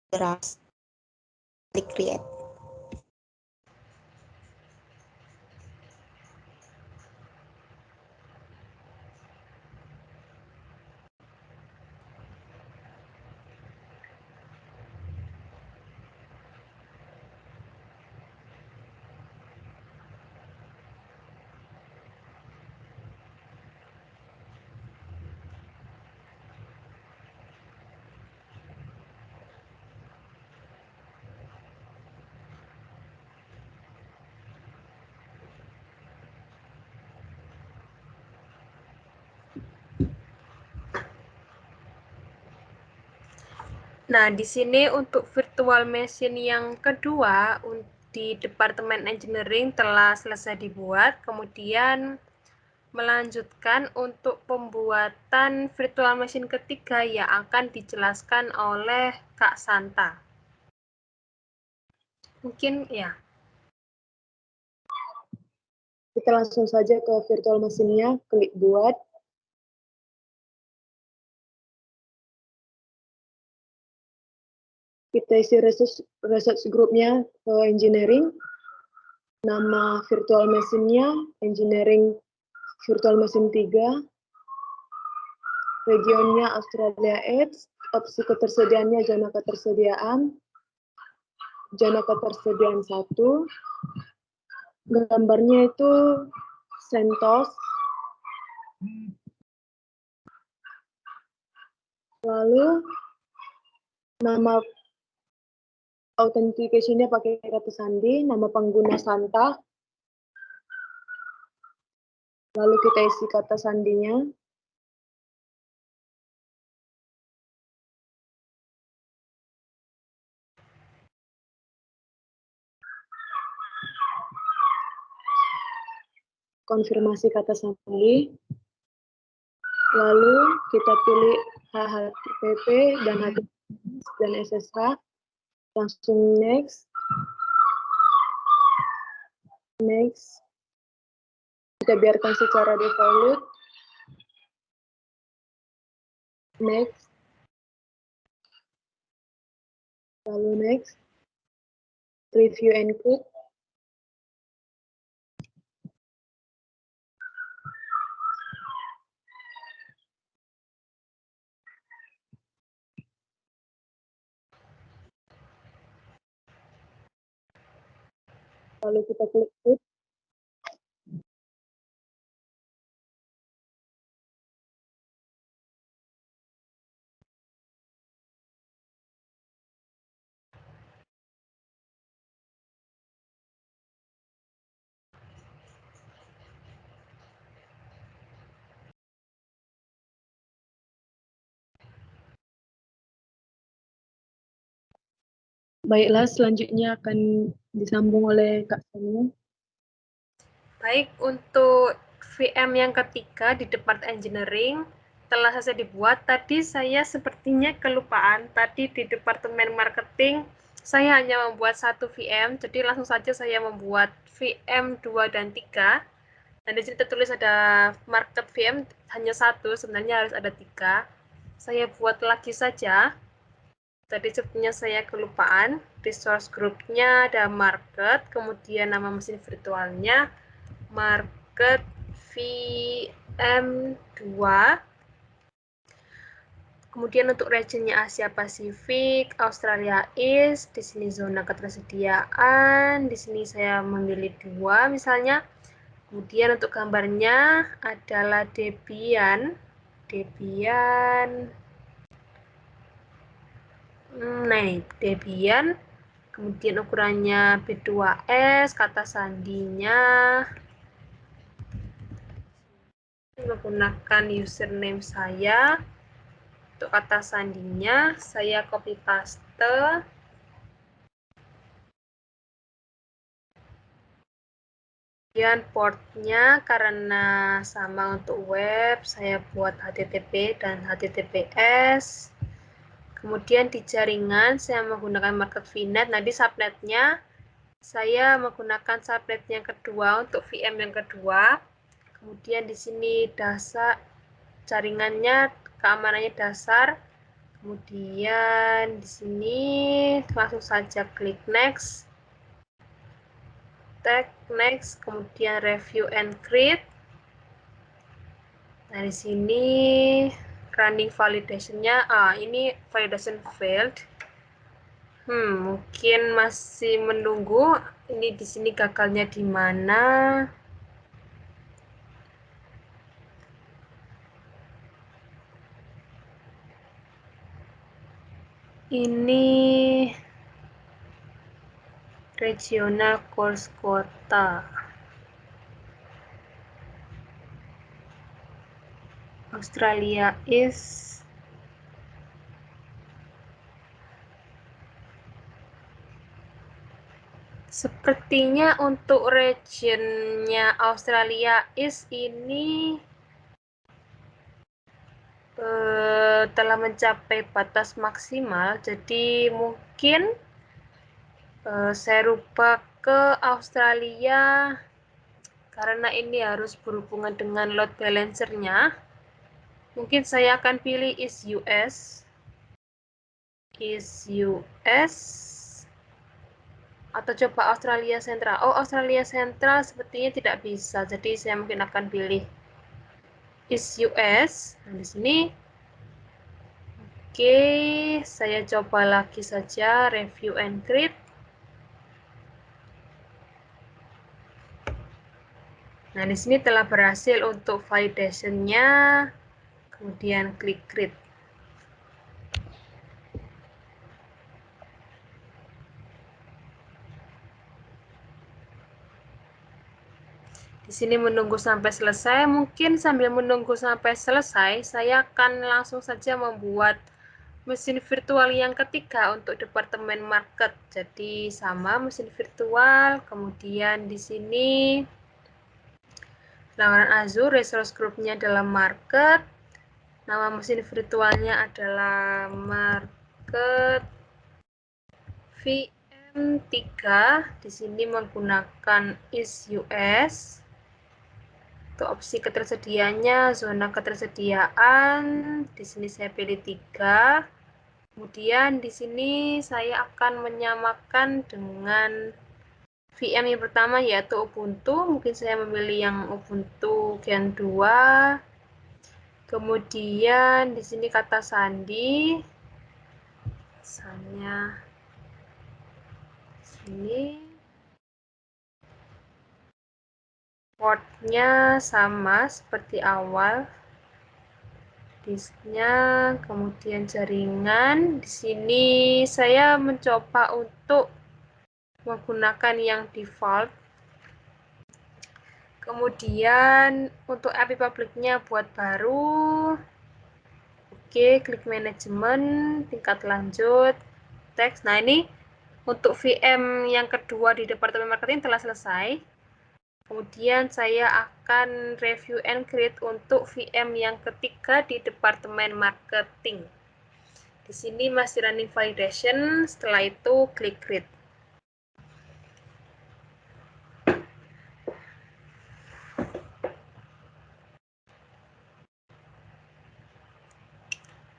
berhasil. Klik create. Nah, di sini untuk virtual machine yang kedua di Departemen Engineering telah selesai dibuat, kemudian melanjutkan untuk pembuatan virtual machine ketiga yang akan dijelaskan oleh Kak Santa. Mungkin ya. Kita langsung saja ke virtual machine-nya, klik buat. Kita isi research group-nya ke engineering. Nama virtual machine-nya engineering virtual machine 3. Regionnya Australia East. Opsi ketersediaannya zona ketersediaan. Zona ketersediaan 1. Gambarnya itu CentOS. Lalu nama authentication-nya pakai kata sandi, nama pengguna Santa. Lalu kita isi kata sandinya. Konfirmasi kata sandi. Lalu kita pilih HTTP dan HTTPS dan SSH. Langsung next. Next. Kita biarkan secara default. Next. Lalu next. Review and quit. Lalu kita klik quit. Baiklah, selanjutnya akan disambung oleh Kak Sani. Baik, untuk VM yang ketiga di Departemen Engineering telah selesai dibuat. Tadi saya sepertinya kelupaan. Tadi di Departemen Marketing saya hanya membuat satu VM, jadi langsung saja saya membuat VM 2 dan 3. Dan di sini tertulis ada market VM hanya satu, sebenarnya harus ada 3. Saya buat lagi saja. Tadi sepertinya saya kelupaan. Resource group-nya ada market, kemudian nama mesin virtualnya market VM2. Kemudian untuk regionnya Asia Pasifik, Australia East, di sini zona ketersediaan, di sini saya memilih 2 misalnya. Kemudian untuk gambarnya adalah Debian. Nah ini Debian. Kemudian ukurannya B2S, kata sandinya menggunakan username saya. Untuk kata sandinya saya copy paste. Kemudian portnya karena sama untuk web, saya buat HTTP dan HTTPS. Kemudian di jaringan saya menggunakan market VNet. Nah di subnetnya saya menggunakan subnet yang kedua untuk VM yang kedua. Kemudian di sini dasar jaringannya, keamanannya dasar. Kemudian di sini langsung saja klik next. Tag next, kemudian review and create. Nah, di sini running validation-nya, ini validation failed. Mungkin masih menunggu. Ini di sini gagalnya di mana? Ini regional course quota. Australia is Sepertinya untuk regionnya Australia East ini telah mencapai batas maksimal, jadi mungkin saya rubah ke Australia karena ini harus berhubungan dengan load balancernya. Mungkin saya akan pilih East US. East US. Atau coba Australia Central. Oh, Australia Central sepertinya tidak bisa. Jadi saya mungkin akan pilih East US. Nah, di sini. Oke, saya coba lagi saja review and create. Nah, di sini telah berhasil untuk validation-nya. Kemudian klik create. Di sini menunggu sampai selesai. Mungkin sambil menunggu sampai selesai, saya akan langsung saja membuat mesin virtual yang ketiga untuk departemen market. Jadi sama mesin virtual, kemudian di sini langganan Azure, resource group-nya adalah market, nama mesin virtualnya adalah market VM3. Di sini menggunakan East US. Untuk opsi ketersediaannya, zona ketersediaan, di sini saya pilih 3. Kemudian di sini saya akan menyamakan dengan VM yang pertama yaitu Ubuntu. Mungkin saya memilih yang Ubuntu Gen 2. Kemudian di sini kata sandi. Misalnya sini. Portnya sama seperti awal. Disknya, kemudian jaringan. Di sini saya mencoba untuk menggunakan yang default. Kemudian untuk IP public-nya buat baru. Oke, klik manajemen, tingkat lanjut, teks. Nah, ini untuk VM yang kedua di departemen marketing telah selesai. Kemudian saya akan review and create untuk VM yang ketiga di departemen marketing. Di sini masih running validation, setelah itu klik create.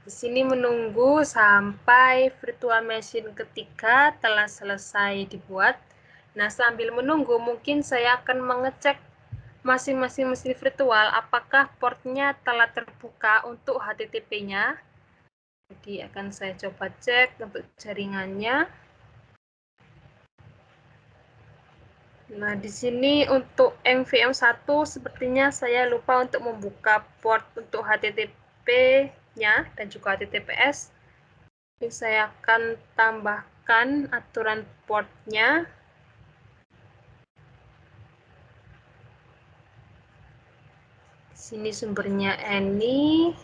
Di sini menunggu sampai virtual machine ketiga telah selesai dibuat. Nah, sambil menunggu mungkin saya akan mengecek masing-masing mesin virtual apakah portnya telah terbuka untuk HTTP-nya. Jadi akan saya coba cek untuk jaringannya. Nah, di sini untuk MVM1 sepertinya saya lupa untuk membuka port untuk HTTP-nya dan juga HTTPS. Ini saya akan tambahkan aturan portnya. Di sini sumbernya any.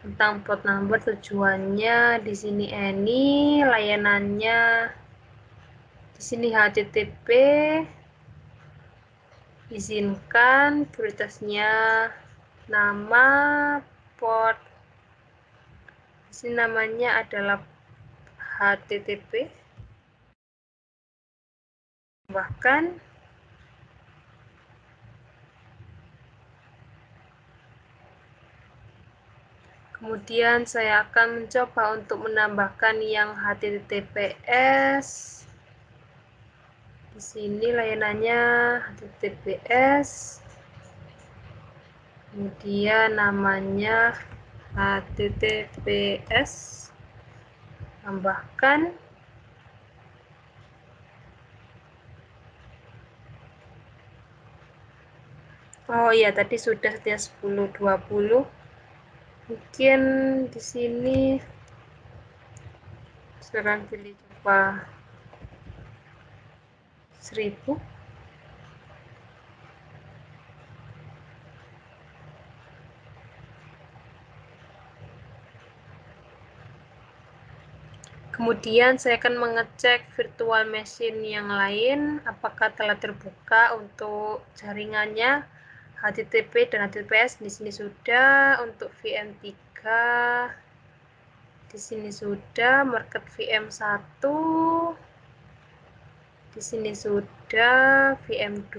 Tentang port number tujuannya di sini any, layanannya di sini HTTP. Izinkan prioritasnya nama port. Di sini namanya adalah HTTP. Bahkan kemudian saya akan mencoba untuk menambahkan yang HTTPS. Di sini layanannya HTTPS. Kemudian namanya HTTPS. Tambahkan. Oh iya, tadi sudah setia 10.20. Mungkin di sini sekarang pilih coba 1000. Kemudian saya akan mengecek virtual machine yang lain, apakah telah terbuka untuk jaringannya, HTTP dan HTTPS di sini sudah, untuk VM3, di sini sudah, market VM1, di sini sudah, VM2,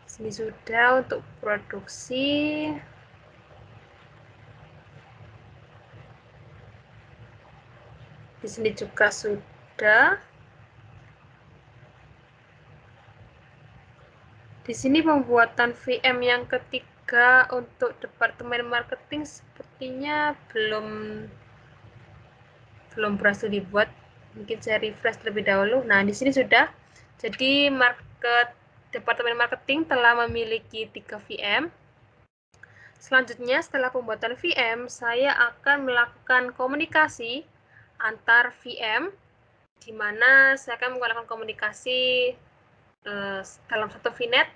di sini sudah untuk produksi. Di sini juga sudah. Di sini pembuatan VM yang ketiga untuk departemen marketing sepertinya belum berhasil dibuat. Mungkin saya refresh terlebih dahulu. Nah, di sini sudah. Jadi departemen marketing telah memiliki 3 VM. Selanjutnya, setelah pembuatan VM, saya akan melakukan komunikasi antar VM, di mana saya akan melakukan komunikasi dalam satu VNet,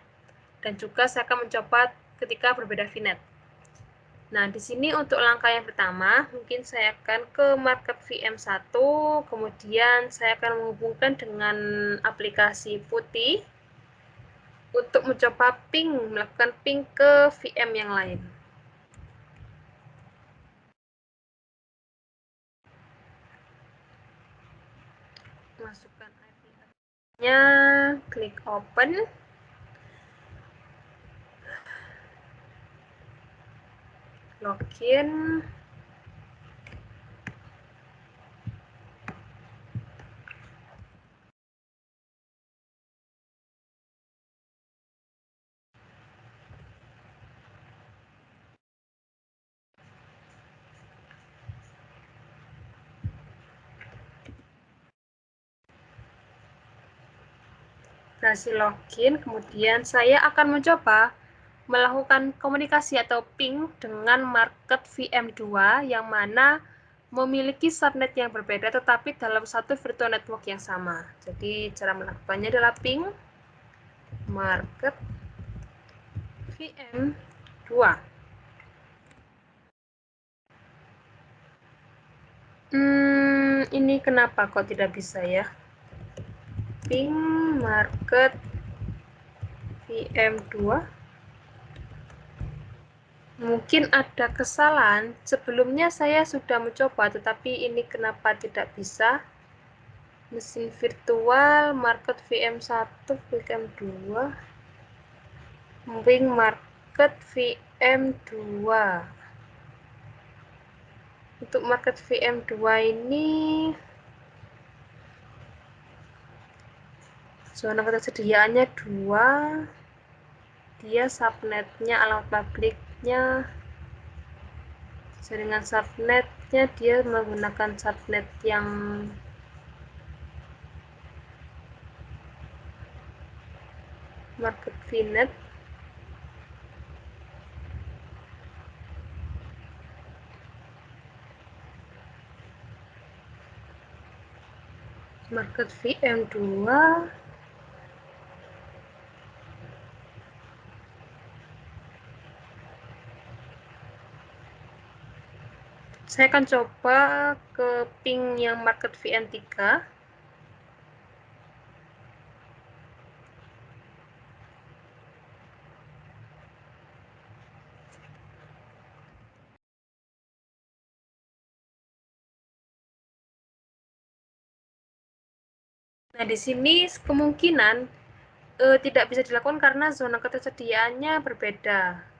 dan juga saya akan mencoba ketika berbeda VNet. Nah, di sini untuk langkah yang pertama, mungkin saya akan ke market VM1, kemudian saya akan menghubungkan dengan aplikasi Putih untuk mencoba melakukan ping ke VM yang lain. Masukkan IP-nya, klik open. Login. Berhasil login, kemudian saya akan mencoba melakukan komunikasi atau ping dengan market VM2 yang mana memiliki subnet yang berbeda tetapi dalam satu virtual network yang sama. Jadi cara melakukannya adalah ping market VM2. Ini kenapa kok tidak bisa ya? Ping market VM2. Mungkin ada kesalahan. Sebelumnya saya sudah mencoba, tetapi ini kenapa tidak bisa? Mesin virtual, market VM1, VM2, ping market VM2. Untuk market VM2 ini, zona ketersediaannya 2, dia subnetnya, alamat publiknya, jaringan subnetnya dia menggunakan subnet yang market VNet. Market VM2. Saya akan coba ke ping yang market VM3. Nah, di sini kemungkinan tidak bisa dilakukan karena zona ketersediaannya berbeda.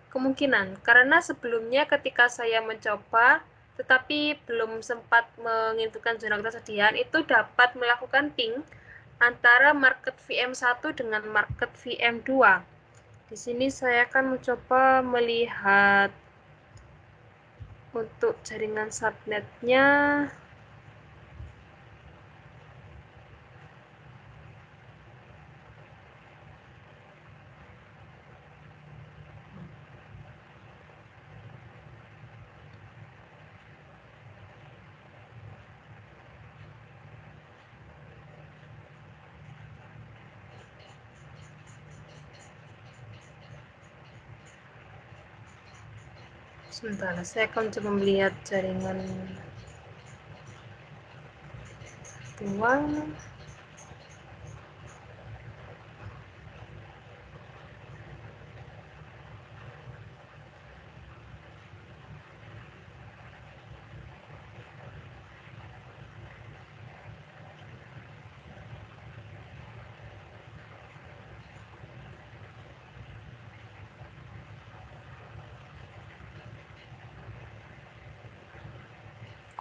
Kemungkinan, karena sebelumnya ketika saya mencoba, tetapi belum sempat menginfokan zona ketersediaan, itu dapat melakukan ping antara market VM1 dengan market VM2. Di sini saya akan mencoba melihat untuk jaringan subnetnya. Sebentar, saya akan coba melihat jaringan virtual.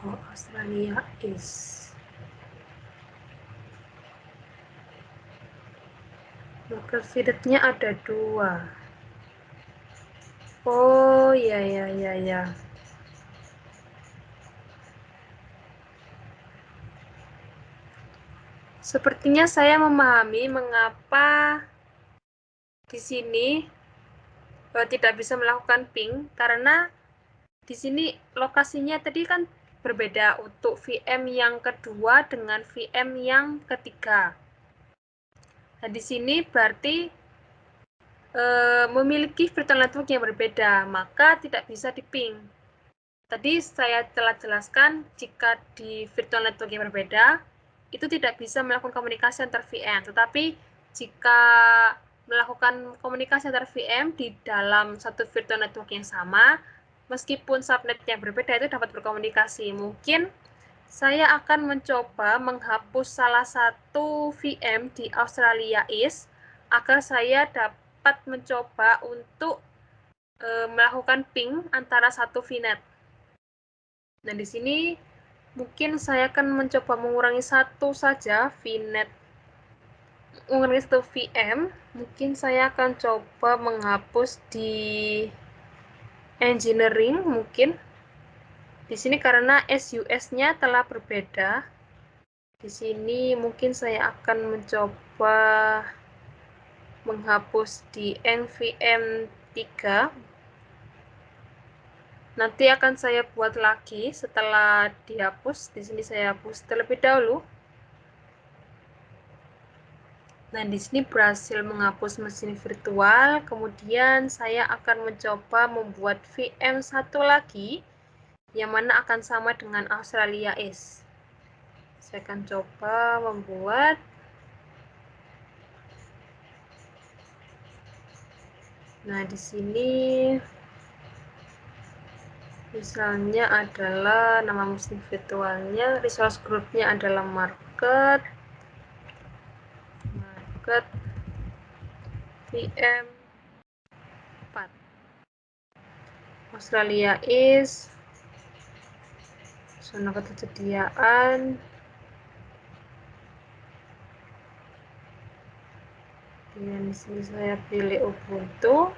Oh, Australia is. Local feeder-nya ada 2. Oh, ya. Sepertinya saya memahami mengapa di sini tidak bisa melakukan ping, karena di sini lokasinya tadi kan berbeda untuk VM yang kedua dengan VM yang ketiga. Nah, di sini berarti memiliki virtual network yang berbeda, maka tidak bisa di-ping. Tadi saya telah jelaskan, jika di virtual network yang berbeda, itu tidak bisa melakukan komunikasi antar VM. Tetapi jika melakukan komunikasi antar VM di dalam satu virtual network yang sama, meskipun subnet yang berbeda itu dapat berkomunikasi. Mungkin saya akan mencoba menghapus salah satu VM di Australia East agar saya dapat mencoba untuk melakukan ping antara satu VNet. Nah, di sini mungkin saya akan mencoba mengurangi satu saja VNet, mengurangi satu VM. Mungkin saya akan coba menghapus di engineering mungkin. Di sini karena SUS-nya telah berbeda. Di sini mungkin saya akan mencoba menghapus di NVM 3. Nanti akan saya buat lagi setelah dihapus. Di sini saya hapus terlebih dahulu. Nah, di sini berhasil menghapus mesin virtual. Kemudian saya akan mencoba membuat VM satu lagi, yang mana akan sama dengan Australia East. Saya akan coba membuat. Nah, di sini misalnya adalah nama mesin virtualnya, resource group-nya adalah market VM 4. Australia is zona ketersediaan. Dan di sini saya pilih Ubuntu.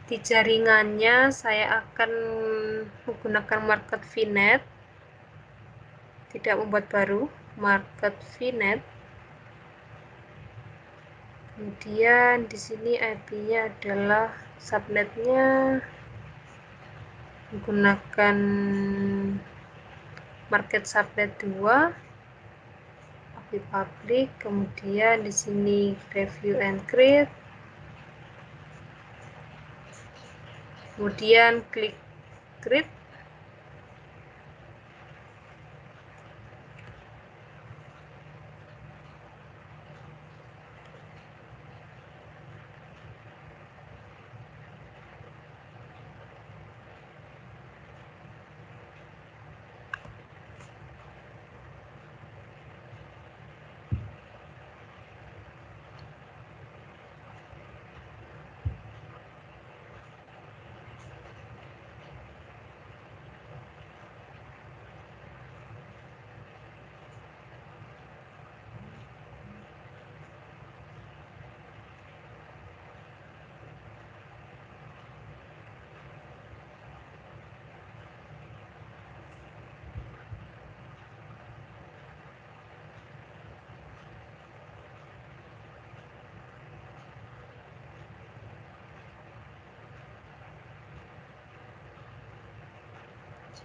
Di jaringannya saya akan menggunakan market VNet, tidak membuat baru, market VNet. Kemudian di sini IP-nya adalah subnetnya menggunakan market subnet 2, IP public. Kemudian di sini review and create. Kemudian klik create.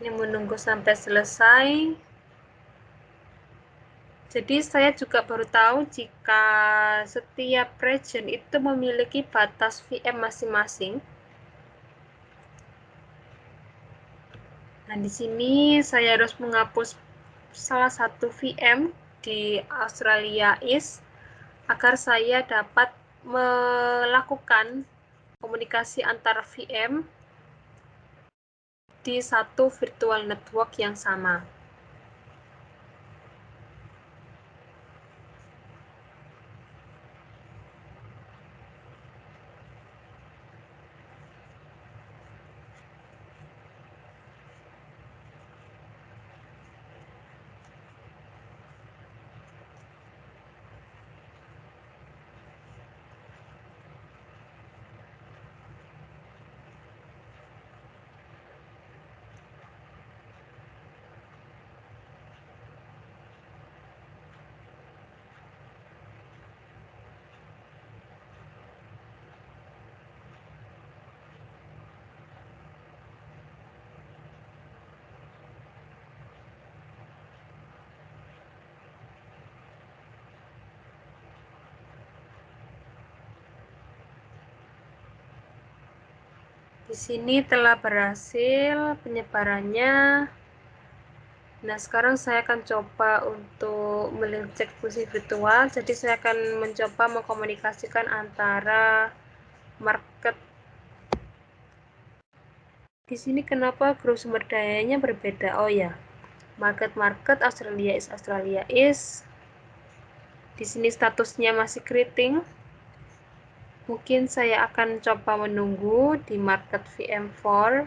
Ini menunggu sampai selesai. Jadi saya juga baru tahu jika setiap region itu memiliki batas VM masing-masing. Nah, di sini saya harus menghapus salah satu VM di Australia East agar saya dapat melakukan komunikasi antar VM di satu virtual network yang sama. Di sini telah berhasil penyebarannya. Nah, sekarang saya akan coba untuk mengecek fungsi virtual. Jadi saya akan mencoba mengkomunikasikan antara market. Di sini kenapa grup sumber dayanya berbeda? Oh ya, market Australia is. Di sini statusnya masih keriting. Mungkin saya akan coba menunggu di market VM4.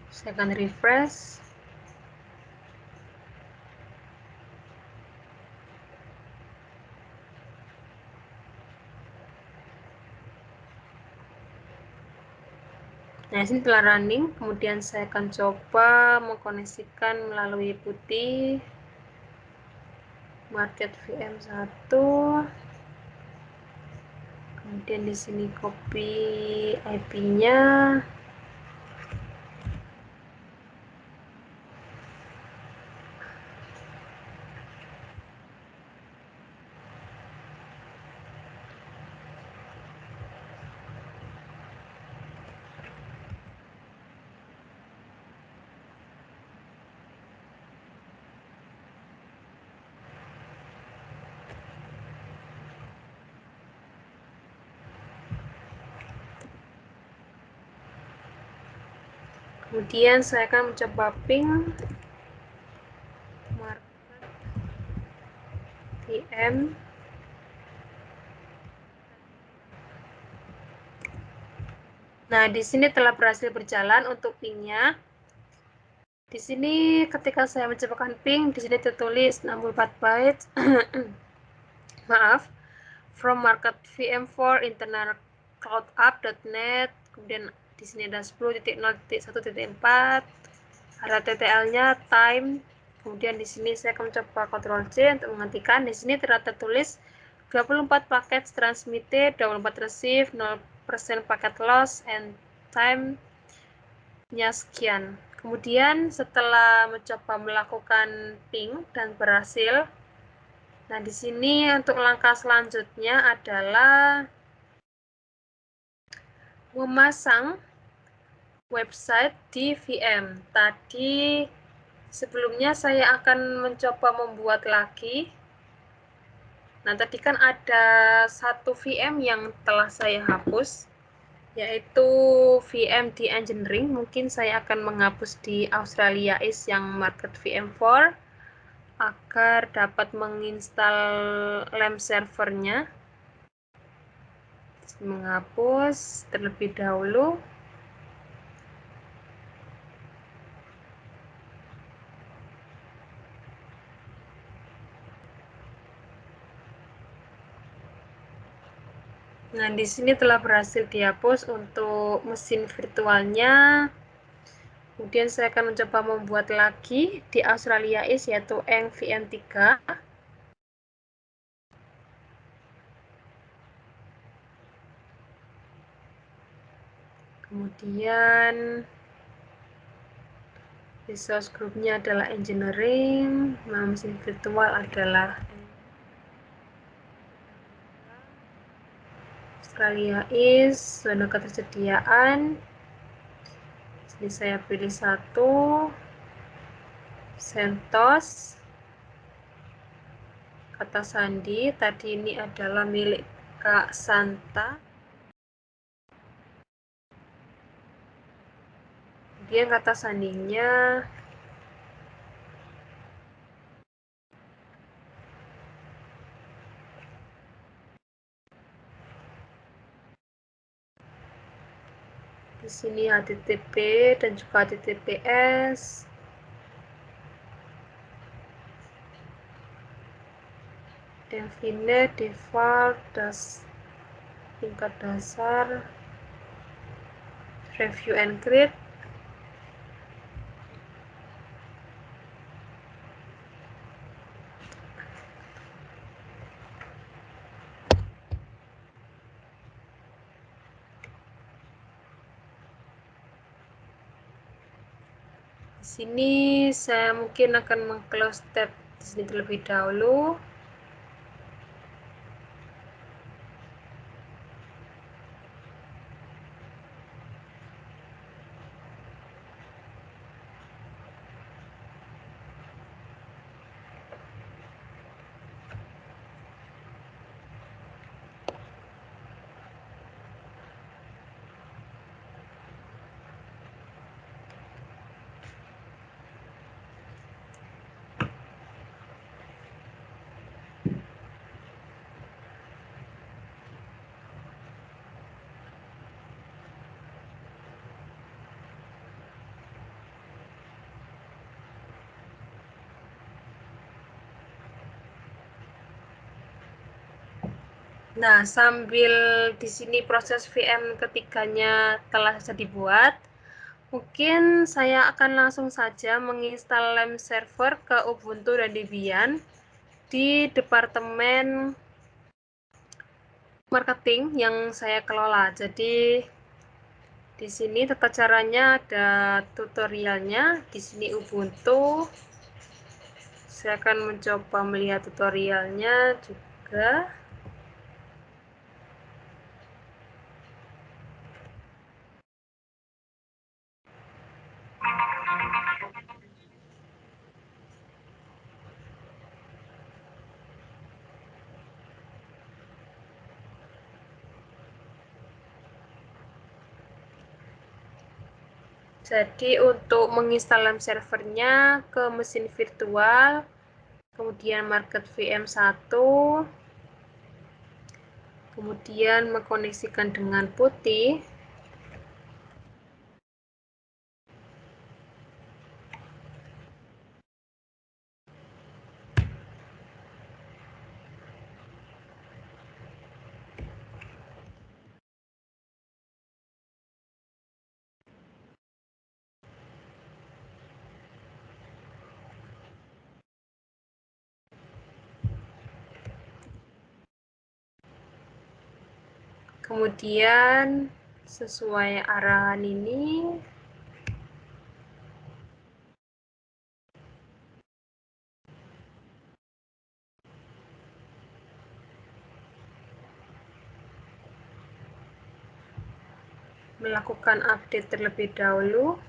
Saya akan refresh. Nah, ini telah running. Kemudian saya akan coba mengkoneksikan melalui putih market VM1. Kemudian di sini copy IP-nya. Kemudian saya akan mencoba ping market VM. Nah, di sini telah berhasil berjalan untuk pingnya. Di sini ketika saya mencobakan ping, di sini tertulis 64 bytes. Maaf, from market VM4 internal cloudapp.net. Kemudian di sini ada 10.0.1.4. HTTL-nya time. Kemudian di sini saya akan mencoba Ctrl C untuk menghentikan. Di sini tertulis 24 paket transmitted, 24 receive, 0% paket loss, and time-nya sekian. Kemudian setelah mencoba melakukan ping dan berhasil, nah di sini untuk langkah selanjutnya adalah memasang website di VM. Tadi sebelumnya saya akan mencoba membuat lagi. Nah, tadi kan ada satu VM yang telah saya hapus, yaitu VM di engineering. Mungkin saya akan menghapus di Australia East yang market VM4 agar dapat menginstal LAMP servernya. Menghapus terlebih dahulu. Nah, di sini telah berhasil dihapus untuk mesin virtualnya. Kemudian saya akan mencoba membuat lagi di Australia East, yaitu Eng VM3. Kemudian resource groupnya adalah engineering, mesin virtual adalah Australia East, zona ketersediaan. Ini saya pilih satu, CentOS. Kata sandi tadi ini adalah milik Kak Santa. Kemudian kata sandinya di sini HTTP dan juga HTTPS. Definite, default, tingkat dasar, review and create. Di sini saya mungkin akan meng-close tab di sini terlebih dahulu. Nah, sambil di sini proses VM ketiganya telah bisa dibuat, mungkin saya akan langsung saja menginstal LAMP server ke Ubuntu dan Debian di departemen marketing yang saya kelola. Jadi di sini tata caranya ada tutorialnya. Di sini Ubuntu. Saya akan mencoba melihat tutorialnya juga. Jadi untuk menginstal LAMP servernya ke mesin virtual, kemudian market VM1, kemudian mengkoneksikan dengan putih. Kemudian sesuai arahan ini, melakukan update terlebih dahulu.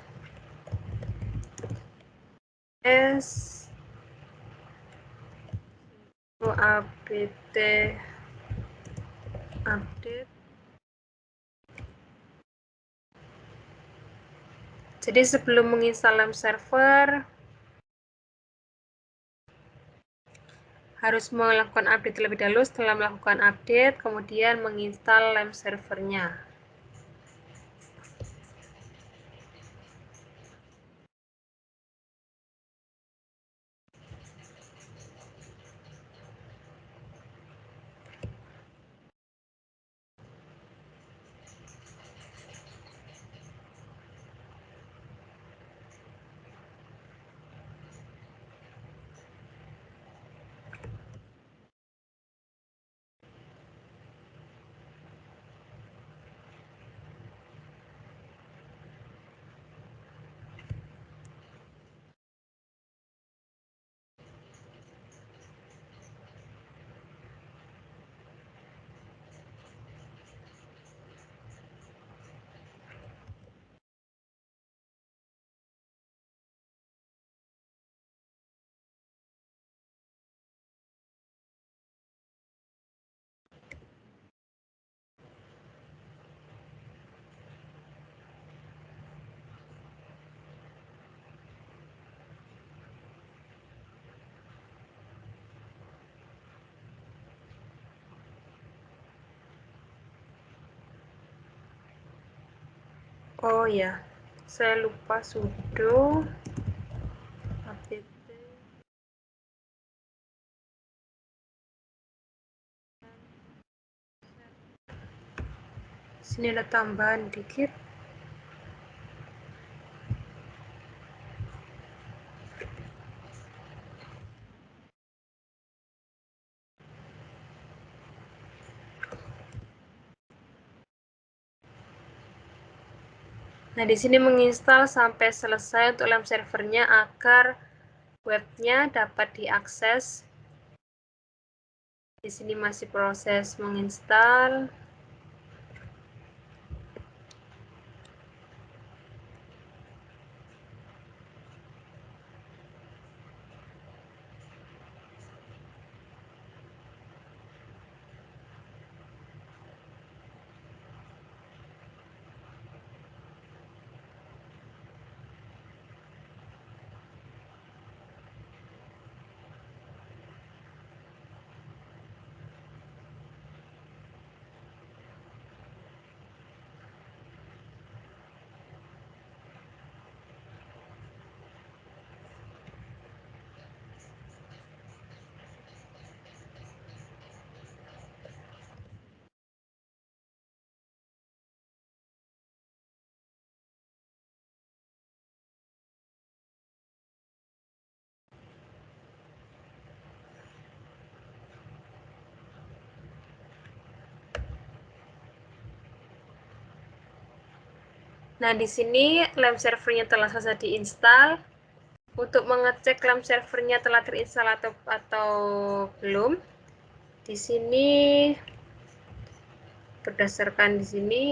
apt update. Jadi sebelum menginstal LAMP server, harus melakukan update terlebih dahulu. Setelah melakukan update, kemudian menginstal LAMP servernya. Oh ya, saya lupa sudo apt. Sini ada tambahan dikit. Nah, di sini menginstal sampai selesai untuk LAMP servernya agar webnya dapat diakses. Di sini masih proses menginstal. Nah, di sini LAMP servernya telah selesai diinstal. Untuk mengecek LAMP servernya telah terinstall atau belum, di sini berdasarkan di sini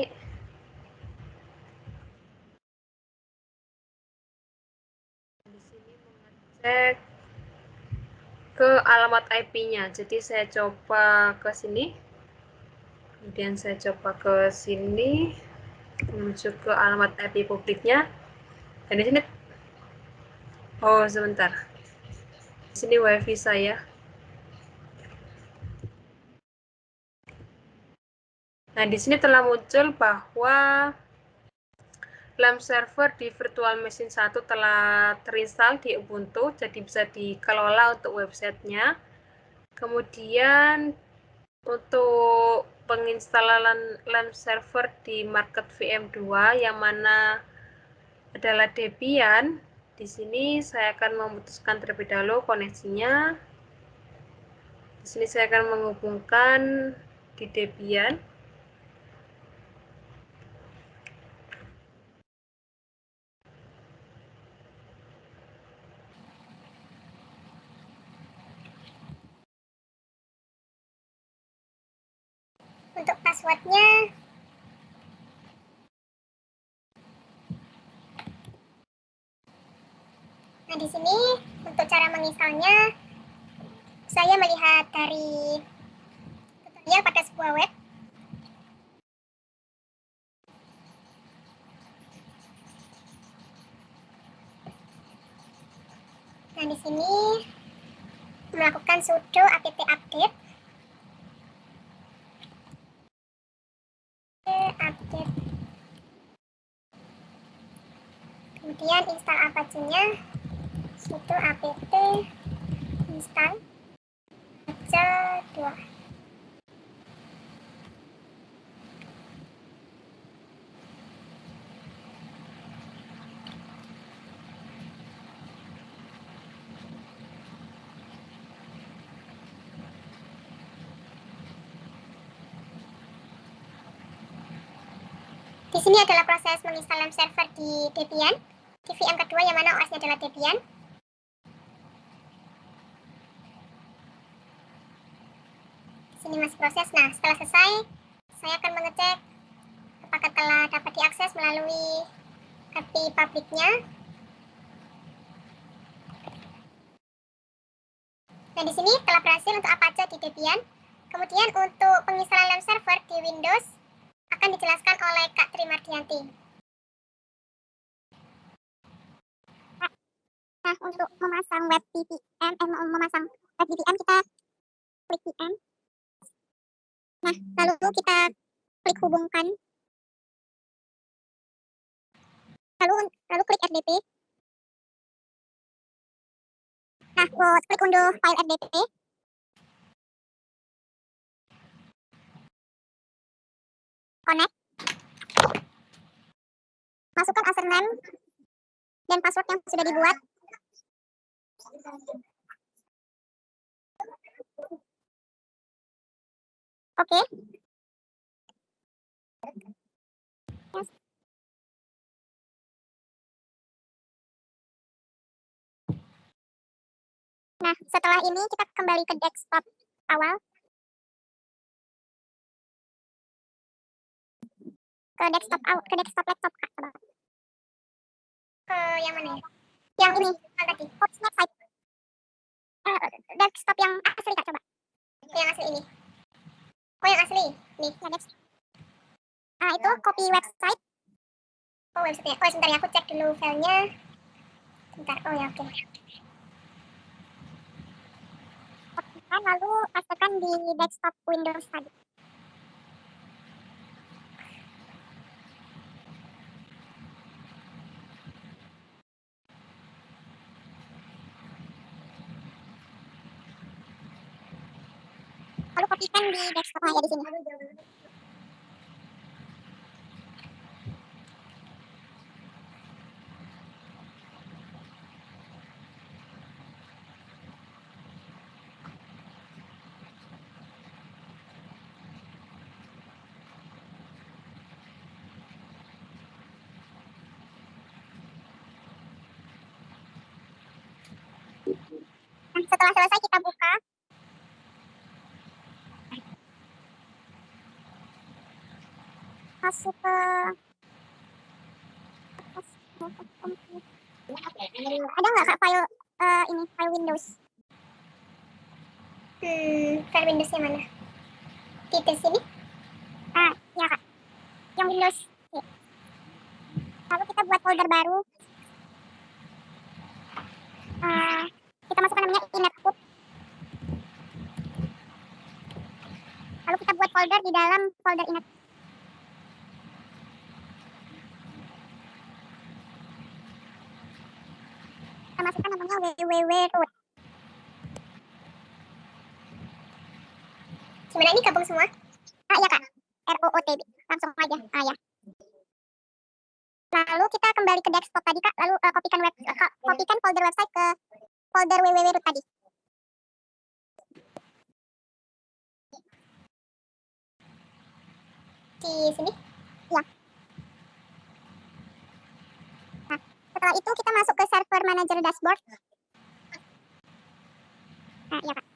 mengecek ke alamat IP-nya. Jadi saya coba ke sini, kemudian saya coba ke sini, menuju ke alamat IP publiknya. Dan di sini, oh sebentar, di sini WiFi saya. Nah, di sini telah muncul bahwa LAMP server di virtual machine 1 telah terinstall di Ubuntu, jadi bisa dikelola untuk websitenya. Kemudian untuk penginstalan LAMP server di market VM2 yang mana adalah Debian, di sini saya akan memutuskan terlebih dahulu koneksinya. Di sini saya akan menghubungkan di Debian. Untuk passwordnya nah di sini untuk cara menginstalnya saya melihat dari tutorial pada sebuah web. Nah di sini melakukan sudo apt update. Kemudian install Apache-nya, sudo apt install Apache 2. Di sini adalah proses menginstal LAMP server di Debian, di VM kedua yang mana OS-nya adalah Debian. Di sini masih proses. Nah, setelah selesai, saya akan mengecek apakah telah dapat diakses melalui IP publiknya. Nah, di sini telah berhasil untuk Apache di Debian. Kemudian untuk penginstalan LAMP server di Windows akan dijelaskan oleh Kak Tri Mardianti. Nah, untuk memasang web VPN, memasang web VPN kita klik VPN. Nah, lalu kita klik hubungkan Lalu klik RDP. Nah, klik unduh file RDP. Connect. Masukkan username dan password yang sudah dibuat. Oke. Nah, setelah ini kita kembali ke desktop awal. Ke desktop laptop, Kak. Coba. Ke yang mana ya? Yang ini, tadi. Hotmap site. Desktop yang asli, Kak, coba. Yang asli ini. Oh, yang asli. Nih, ya, desktop. Nah, itu copy website. Oh, website-nya. Oh, sebentar ya, aku cek dulu filenya. Sebentar. Oh, ya, oke. Lalu pastikan di desktop Windows tadi. Lalu kopikan di desktop ya di sini. Nah, setelah selesai kita buka. Masuk ke ada nggak Kak file ini file Windows? File Windowsnya mana? Di sini? Ah, ya Kak. Yang Windows. Oke. Lalu kita buat folder baru. Kita masukkan namanya inetbook. Lalu kita buat folder di dalam folder inetbook. Kita masukkan namanya www.root. Gimana ini gabung semua? Ah iya Kak, ROOTB. Langsung aja. Ah ya. Lalu kita kembali ke desktop tadi Kak. Lalu kopikan folder website ke folder www.root tadi. Di sini? Ya. Nah, setelah itu kita masuk ke server manager dashboard. Nah, iya Kak.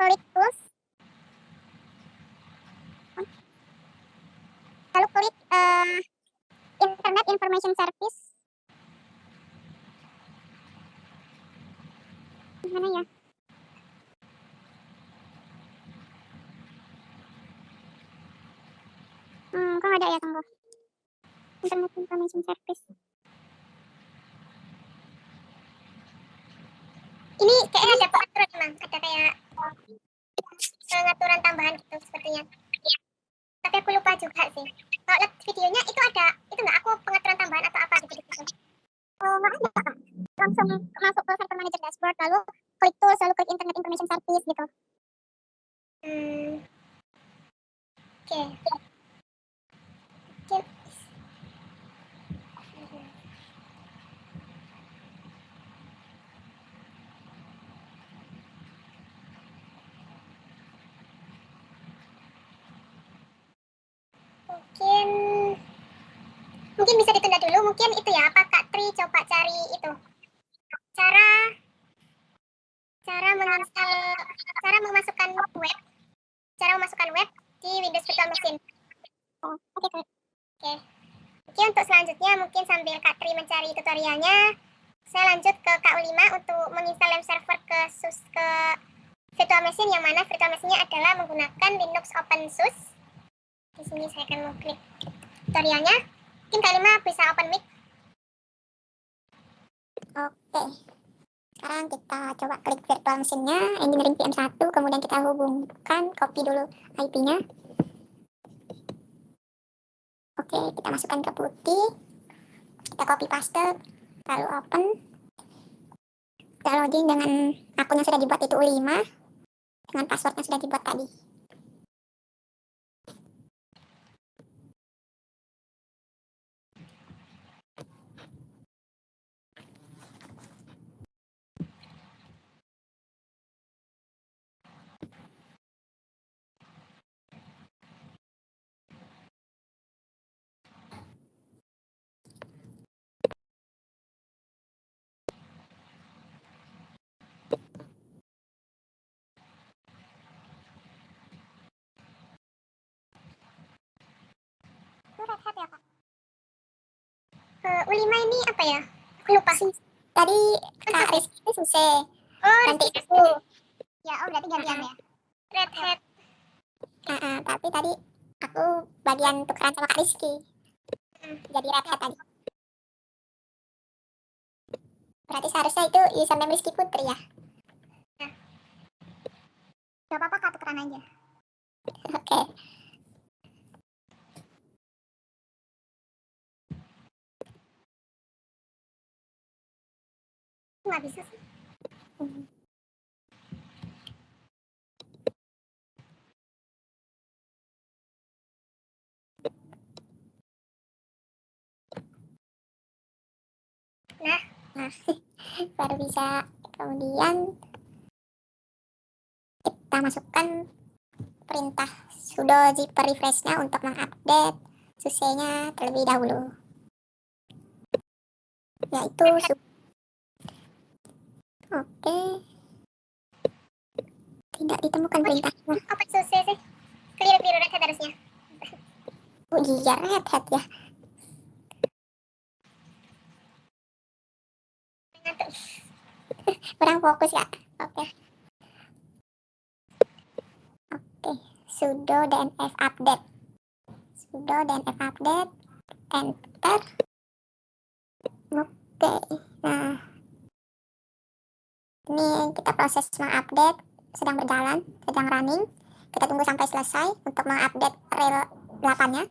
Klik tools. Lalu klik Internet Information Service. Mana ya? Kok ada ya, tunggu. Internet Information Service. Ini kayaknya ada pengaturan memang, ada kayak pengaturan tambahan gitu sepertinya. Tapi aku lupa juga sih. Kalau lihat videonya itu ada, itu nggak aku pengaturan tambahan atau apa gitu. Oh, nggak ada Kak. Langsung masuk ke server manager dashboard, lalu klik tools, lalu klik Internet Information Service gitu. Oke. Mungkin bisa ditunda dulu, mungkin itu ya, apa Kak Tri coba cari itu cara memasukkan web di Windows Virtual Machine. Oh, oke. Oke, untuk selanjutnya mungkin sambil Kak Tri mencari tutorialnya, saya lanjut ke KU5 untuk menginstal lem server ke Virtual Machine, yang mana Virtual Machine-nya adalah menggunakan Linux OpenSUSE. Di sini saya akan mengklik tutorialnya. Mungkin Kak5 bisa open mic. Oke. Sekarang kita coba klik virtual machine-nya, engineering VM1, kemudian kita hubungkan, copy dulu IP-nya. Oke, kita masukkan ke putih. Kita copy paste, lalu open. Kita login dengan akun yang sudah dibuat itu U5, dengan password yang sudah dibuat tadi. Itu Red Hat ya, Kak? U5 ini apa ya? Aku lupa sih. Tadi Kak Rizky itu Suse. Oh, ganti aku. Ya, oh berarti gantian ya. Red Hat. Tapi tadi aku bagian tukeran sama Kak Rizky. Jadi Red Hat tadi. Berarti seharusnya itu username Rizky Putri ya? Gak apa-apa Kak, tukeran aja. Oke. Nggak bisa sih. Nah, baru bisa. Kemudian kita masukkan perintah sudo zipper refresh-nya untuk mengupdate SUSE-nya terlebih dahulu. Yaitu oke. Tidak ditemukan perintahnya. Apa SUSE sih? Keliru Red Hat harusnya. Oh iya, Red Hat ya. Kurang fokus ya. Oke. Sudo dnf update. Sudo dnf update. Enter. Oke. Nah, ini kita proses mengupdate, sedang berjalan, sedang running. Kita tunggu sampai selesai untuk mengupdate rel 8-nya.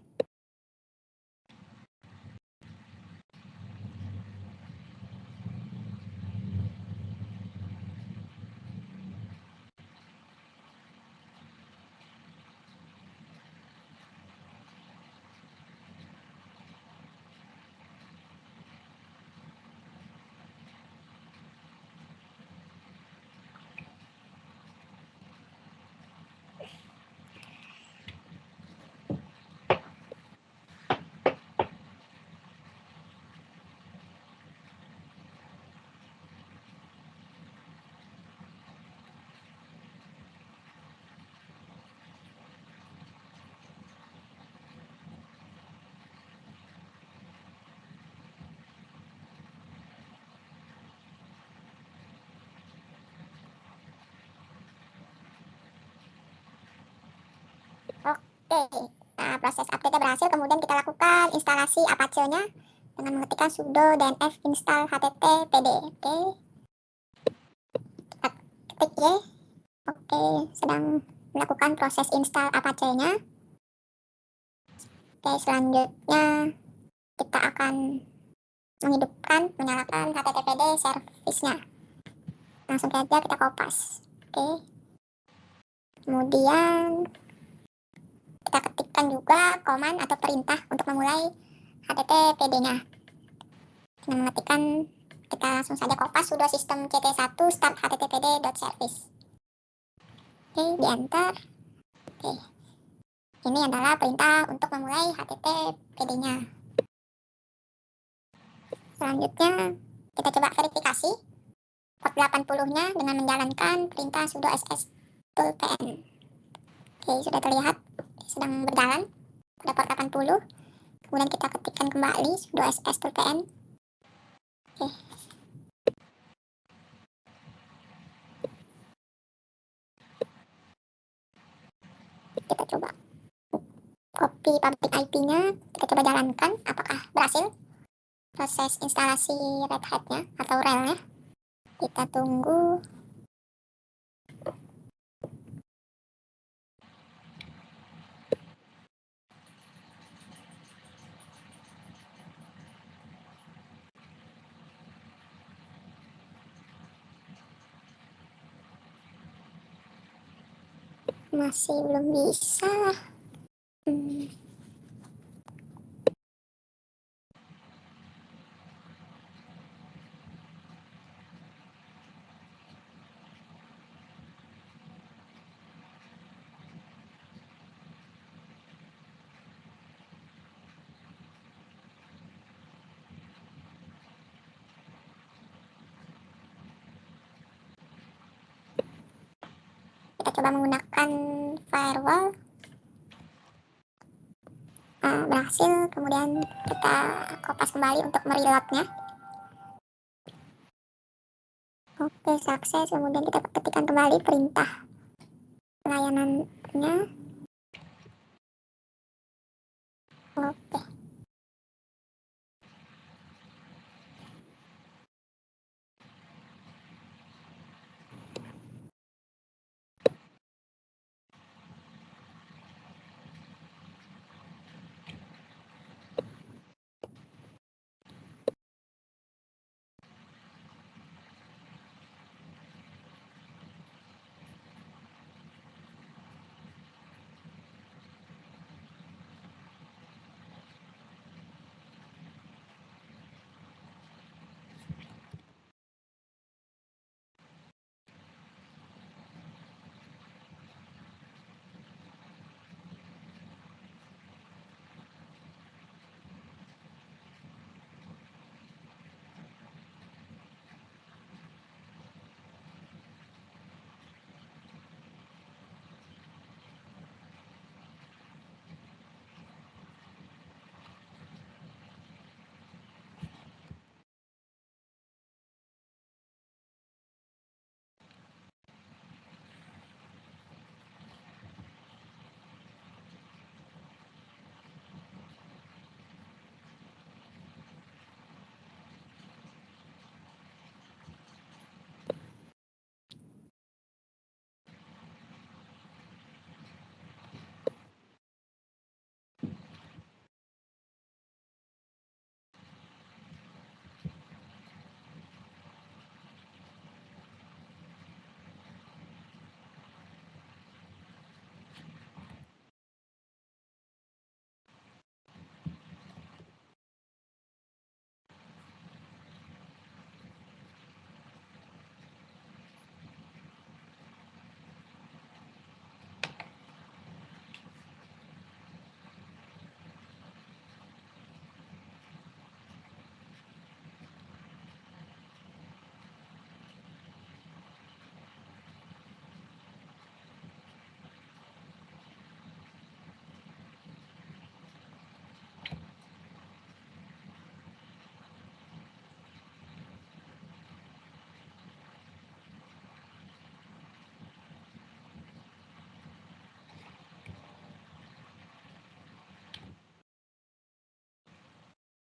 Oke, nah proses update berhasil, kemudian kita lakukan instalasi Apache-nya dengan mengetikkan sudo dnf install httpd. Oke, kita ketik Y. Oke, sedang melakukan proses install Apache-nya. Oke, selanjutnya kita akan menyalakan httpd service-nya. Langsung saja kita kopas. Oke, kemudian kita ketikkan juga command atau perintah untuk memulai httpd-nya. Dengan mengetikkan, kita langsung saja kopas sudo system ct1 start httpd.service. Oke, di enter. Oke, ini adalah perintah untuk memulai httpd-nya. Selanjutnya kita coba verifikasi port 80-nya dengan menjalankan perintah sudo ss toolpn. Oke, sudah terlihat sedang berjalan pada port 80. Kemudian kita ketikkan kembali sudo ss toolpn. Oke. Kita coba copy public IP-nya, kita coba jalankan apakah berhasil proses instalasi Red Hat-nya atau rel-nya. Kita tunggu. Masih belum bisa. Kita coba menggunakan firewall. Berhasil, kemudian kita kopas kembali untuk mereloadnya. Oke, sukses. Kemudian kita ketikkan kembali perintah pelayanannya. Oke.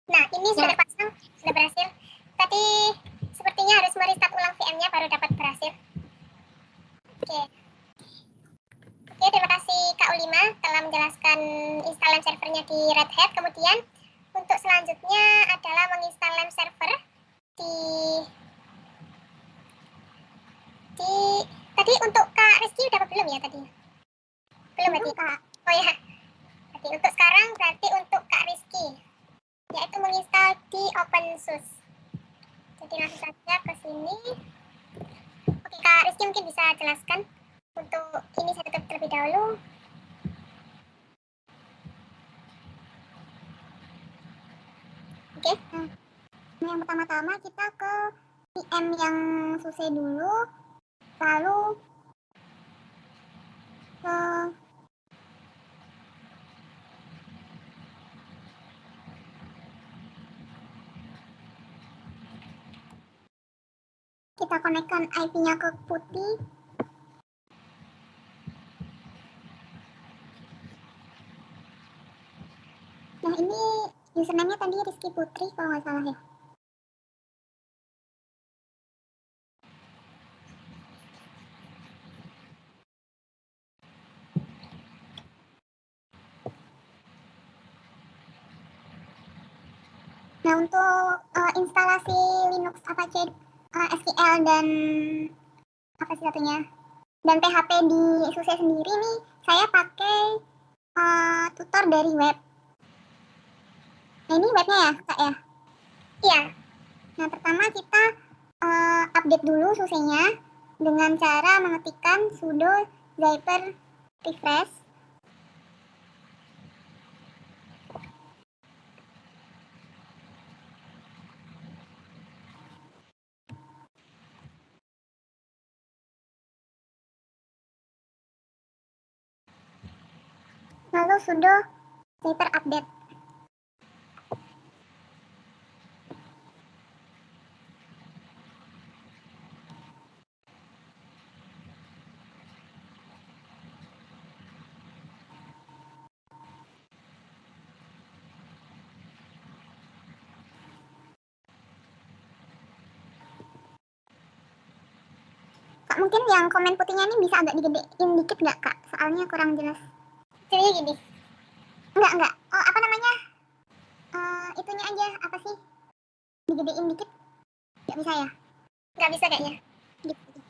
Nah, ini sudah terpasang, sudah berhasil. Tadi sepertinya harus merestart ulang VM-nya baru dapat berhasil. Oke. Oke, terima kasih Kak Ulima telah menjelaskan instalan servernya di Red Hat. Kemudian untuk selanjutnya adalah menginstal LAMP server di tadi untuk Kak Rizky udah apa belum ya tadi? Belum berarti Kak. Oh ya. Berarti untuk sekarang berarti untuk Kak Rizky, yaitu menginstal di OpenSUSE. Jadi langsung saja ke sini. Oke, Kak Rizky mungkin bisa jelaskan untuk ini saya tutup terlebih dahulu. Oke. Yang pertama-tama kita ke VM yang SUSE dulu, lalu ke kita konekkan IP-nya ke putih. Nah, ini username-nya tadi Rizky Putri kalau nggak salah ya. Nah, untuk instalasi Linux Apache SQL dan apa sih satunya, Dan PHP di SUSE sendiri nih, saya pakai tutor dari web. Nah, ini webnya ya, Kak ya? Iya. Nah, pertama kita update dulu SUSE-nya dengan cara mengetikkan sudo zyper refresh. Lalu sudo zyper update. Kak, mungkin yang komen putihnya ini bisa agak digedein dikit nggak, Kak? Soalnya kurang jelas. Caranya gini. Enggak. Oh, apa namanya? Itunya aja, apa sih? Digedein dikit. Nggak bisa ya? Nggak bisa kayaknya. Gitu.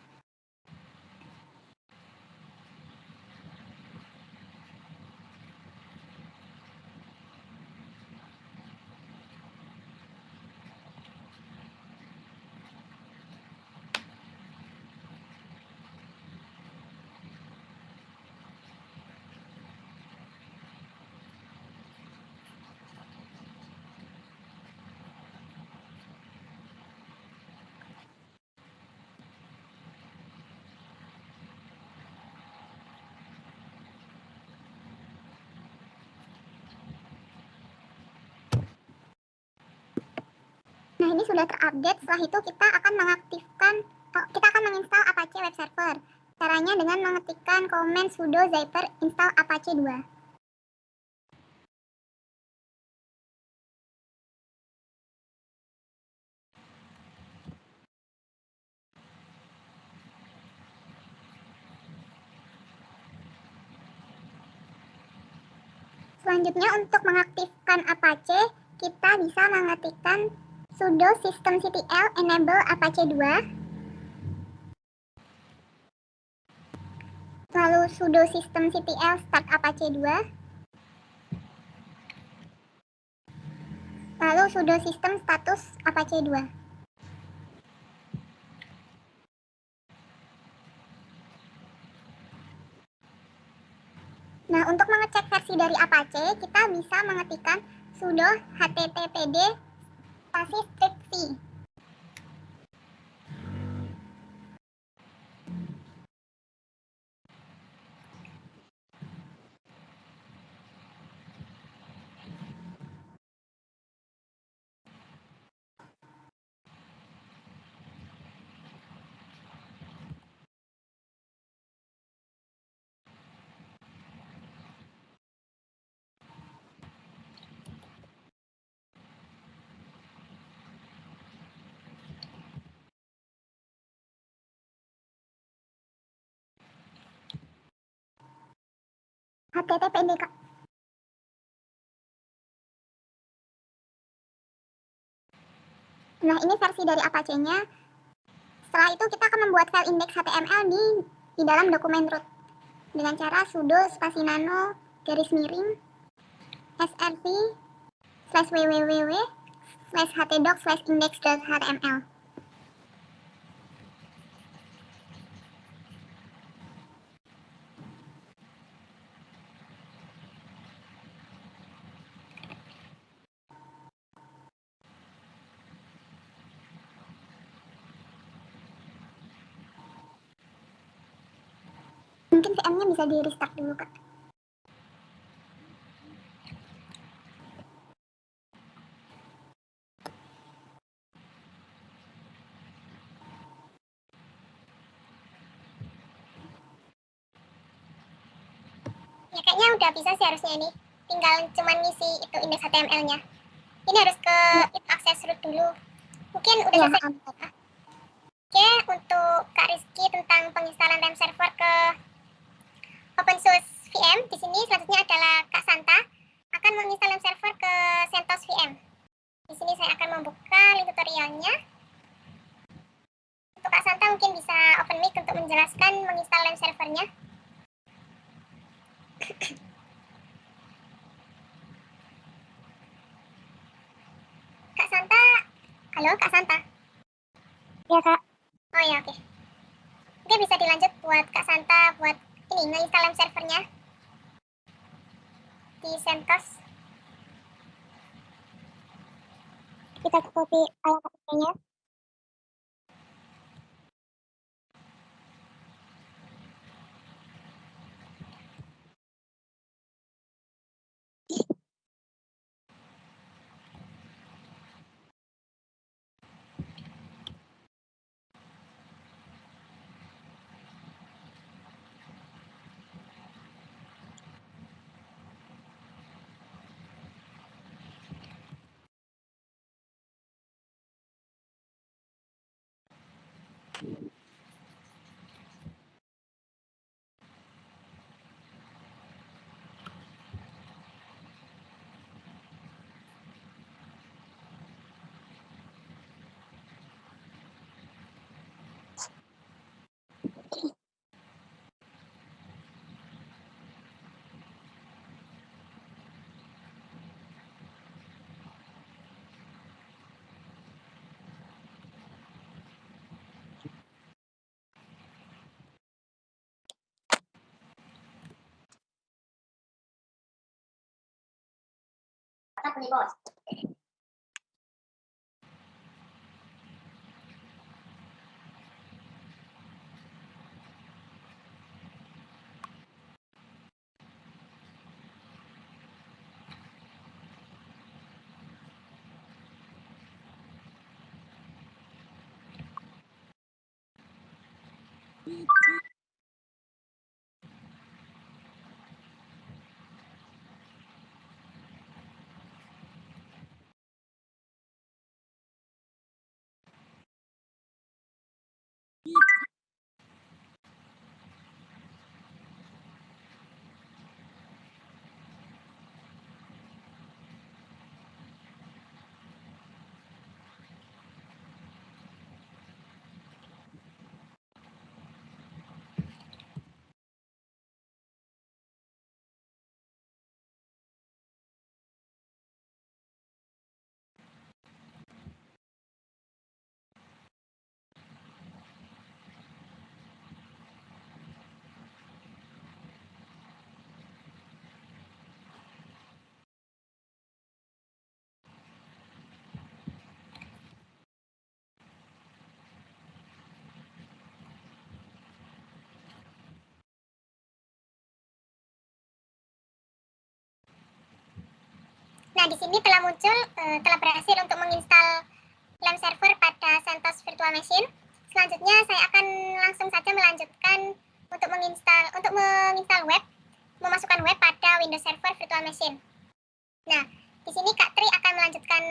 Nah, ini sudah terupdate. Setelah itu kita akan menginstal Apache Web Server. Caranya dengan mengetikkan komen sudo zyper install Apache 2. Selanjutnya untuk mengaktifkan Apache, kita bisa mengetikkan sudo systemctl enable Apache 2. Lalu sudo systemctl start Apache 2. Lalu sudo system status Apache 2. Nah, untuk mengecek versi dari Apache, kita bisa mengetikkan sudo httpd /-c. httpd, Kak. Nah, ini versi dari Apache-nya. Setelah itu kita akan membuat file index HTML di dalam dokumen root dengan cara sudo spasi nano garis miring src/www/htdoc/index.html. Mungkin VM-nya bisa di restart dulu, Kak. Ya, kayaknya udah bisa sih harusnya ini. Tinggal cuman ngisi itu index HTML-nya. Ini harus ke akses root dulu. Mungkin udah selesai. Oke, untuk Kak Rizky tentang penginstalan RAM server ke OpenSUSE VM, di sini selanjutnya adalah Kak Santa akan menginstal RAM server ke CentOS VM. Di sini saya akan membuka link tutorialnya. Untuk Kak Santa mungkin bisa open mic untuk menjelaskan menginstal LAMP servernya. Kak Santa, halo Kak Santa. Iya, Kak. Oh ya, oke. Oke, bisa dilanjut buat Kak Santa buat ini menginstal LAMP servernya di CentOS. Kita copy file-nya. Nah, di sini telah muncul, telah berhasil untuk menginstal LAMP server pada CentOS Virtual Machine. Selanjutnya saya akan langsung saja melanjutkan untuk menginstal web, memasukkan web pada Windows Server Virtual Machine. Nah, di sini Kak Tri akan melanjutkan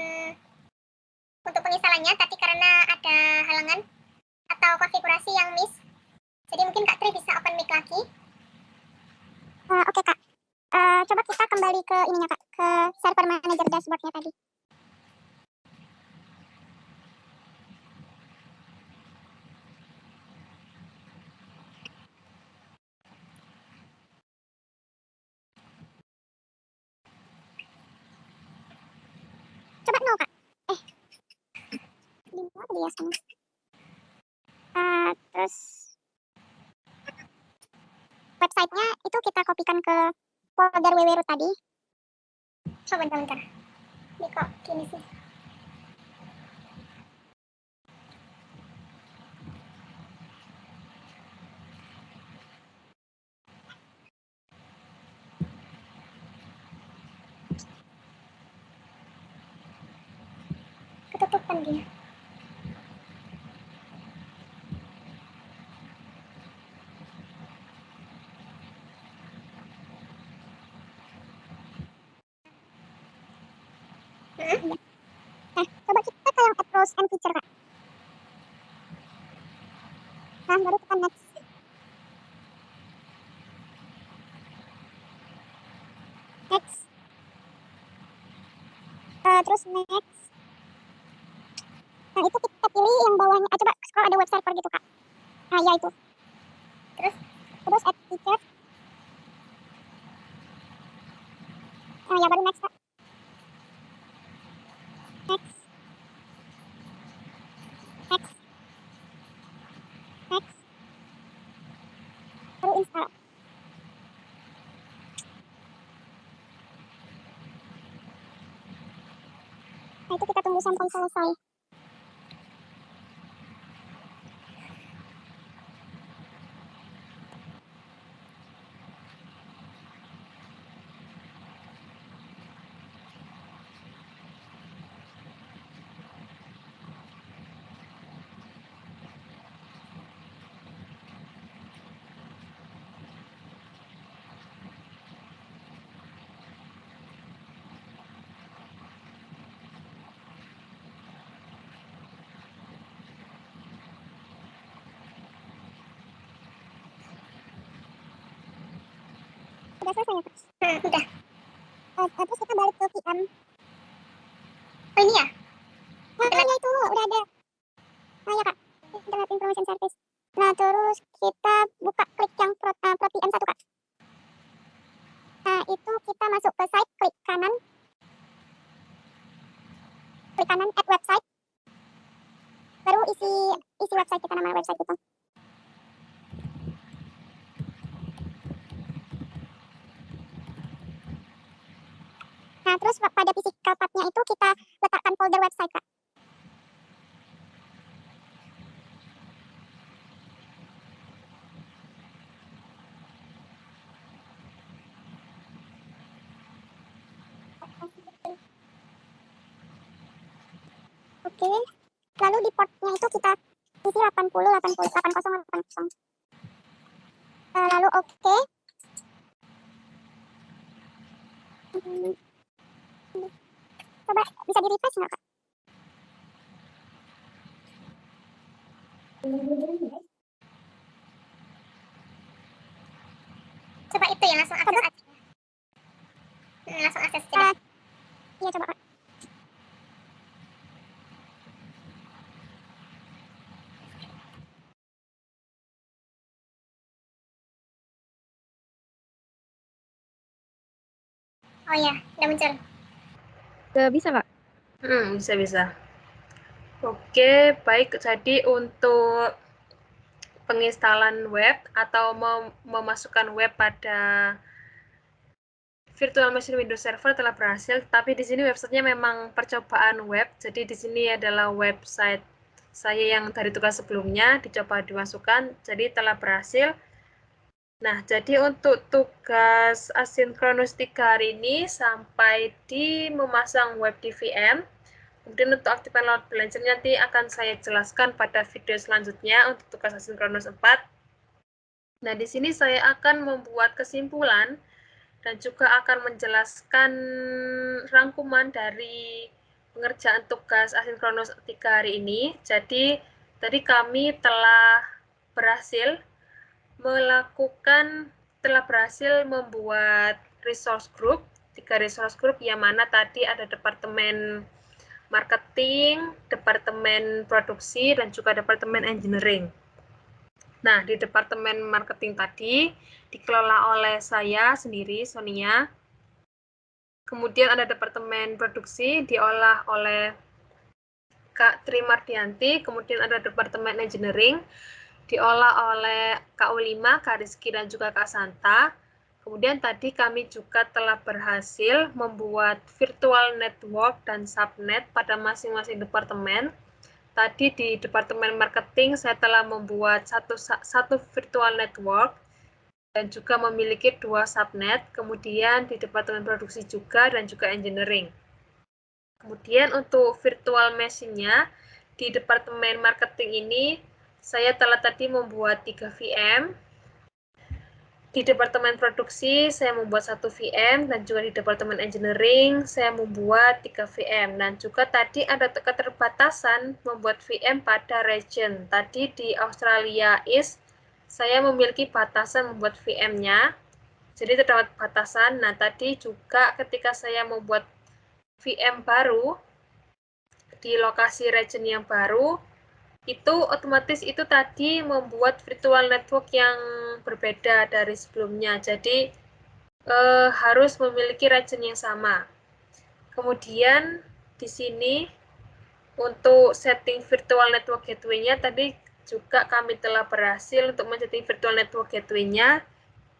untuk penginstalannya tadi karena ada halangan atau konfigurasi yang miss. Jadi mungkin Kak Tri bisa open mic lagi. Oke, Kak. Coba kita kembali ke ininya, Kak, ke server manager dashboard-nya tadi. Coba no, Kak. Di mana tadi ya sama? Terus website-nya itu kita kopikan ke folder www tadi. Oh, bentar. Ini kok gini sih. Ketutupan dia. Nah, coba kita ke yang approach and feature, Kak. Nah, baru kita next. Terus next. Nah, itu kita pilih yang bawahnya. Coba scroll ada web server gitu, Kak. Ya itu. Terus add feature. Ya baru next, Kak. Next. Baru install. Nah, itu kita tunggu sampai selesai. Udah selesai ya, Kak? Udah. Terus kita balik ke VM. Oh ini ya? Nah, ya itu udah ada. Nah ya, Kak. Internet Information Service. Nah, terus kita buka klik yang Pro VM 1, Kak. Nah, itu kita masuk ke site, klik kanan. Klik kanan, add website. Baru isi website kita, nama website kita. Nah, terus pada physical part-nya itu kita letakkan folder website, Kak. Oke. Lalu di portnya itu kita isi 80. Lalu oke. Coba bisa di refresh nggak, Kak? Coba itu ya, langsung akses aja. Langsung akses coba. Iya, coba, Kak. Oh ya, udah muncul. Udah bisa, Kak? Bisa. Oke, baik. Jadi untuk penginstalan web atau memasukkan web pada virtual machine Windows Server telah berhasil, tapi di sini websitenya memang percobaan web. Jadi di sini adalah website saya yang dari tugas sebelumnya dicoba dimasukkan, jadi telah berhasil. Nah, jadi untuk tugas asinkronus 3 hari ini sampai di memasang web di VM. Kemudian untuk aktifkan load balancer nanti akan saya jelaskan pada video selanjutnya untuk tugas asinkronus 4. Nah, di sini saya akan membuat kesimpulan dan juga akan menjelaskan rangkuman dari pengerjaan tugas asinkronus 3 hari ini. Jadi, tadi kami telah berhasil membuat resource group, 3 resource group yang mana tadi ada departemen marketing, departemen produksi, dan juga departemen engineering. Nah, di departemen marketing tadi dikelola oleh saya sendiri, Sonia. Kemudian ada departemen produksi diolah oleh Kak Tri Mardianti, kemudian ada departemen engineering diolah oleh Kak Ulima, Kak Rizky, dan juga Kak Santa. Kemudian tadi kami juga telah berhasil membuat virtual network dan subnet pada masing-masing departemen. Tadi di departemen marketing saya telah membuat satu virtual network dan juga memiliki 2 subnet. Kemudian di departemen produksi juga dan juga engineering. Kemudian untuk virtual machine-nya di departemen marketing ini saya telah tadi membuat 3 VM. Di departemen produksi saya membuat 1 VM dan juga di departemen engineering saya membuat 3 VM. Dan juga tadi ada keterbatasan membuat VM pada region. Tadi di Australia East saya memiliki batasan membuat VM-nya. Jadi terdapat batasan. Nah, tadi juga ketika saya membuat VM baru di lokasi region yang baru, itu otomatis itu tadi membuat virtual network yang berbeda dari sebelumnya. Jadi harus memiliki region yang sama. Kemudian di sini untuk setting virtual network gateway-nya tadi juga kami telah berhasil untuk men-setting virtual network gateway-nya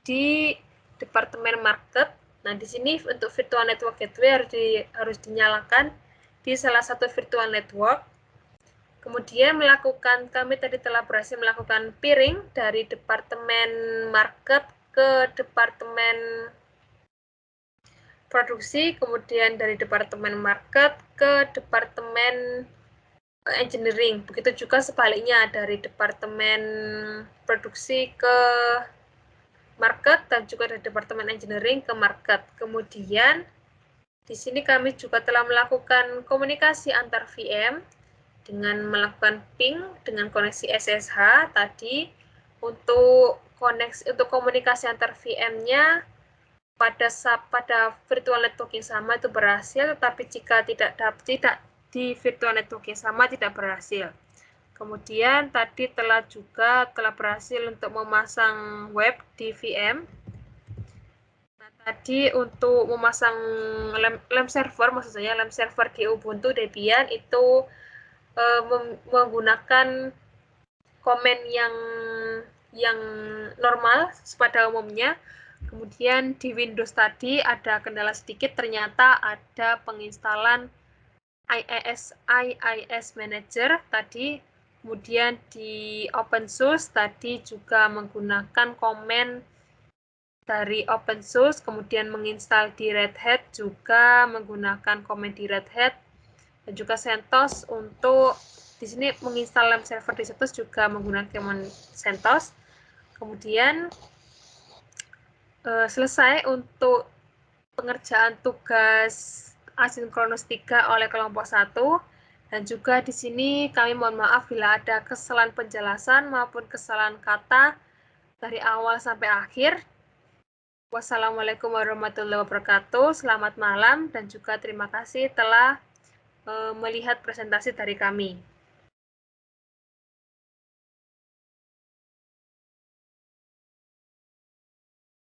di Departemen Market. Nah, di sini untuk virtual network gateway harus dinyalakan di salah satu virtual network. Kemudian kami tadi telah berhasil melakukan peering dari Departemen Market ke Departemen Produksi, kemudian dari Departemen Market ke Departemen Engineering. Begitu juga sebaliknya dari Departemen Produksi ke Market dan juga dari Departemen Engineering ke Market. Kemudian di sini kami juga telah melakukan komunikasi antar VM dengan melakukan ping dengan koneksi SSH tadi untuk komunikasi antar VM-nya pada virtual network yang sama itu berhasil, tetapi jika tidak di virtual network yang sama tidak berhasil. Kemudian tadi telah berhasil untuk memasang web di VM. Nah, tadi untuk memasang lem server, maksud saya lem server di Ubuntu Debian itu menggunakan komen yang normal pada umumnya. Kemudian di Windows tadi ada kendala sedikit, ternyata ada penginstalan IIS Manager tadi. Kemudian di OpenSUSE tadi juga menggunakan komen dari OpenSUSE, kemudian menginstal di Red Hat juga menggunakan komen di Red Hat, dan juga CentOS untuk di sini menginstal lem server di CentOS juga menggunakan komen CentOS. Kemudian selesai untuk pengerjaan tugas asinkronus 3 oleh kelompok 1, dan juga di sini kami mohon maaf bila ada kesalahan penjelasan maupun kesalahan kata dari awal sampai akhir. Wassalamualaikum warahmatullahi wabarakatuh. Selamat malam dan juga terima kasih telah melihat presentasi dari kami.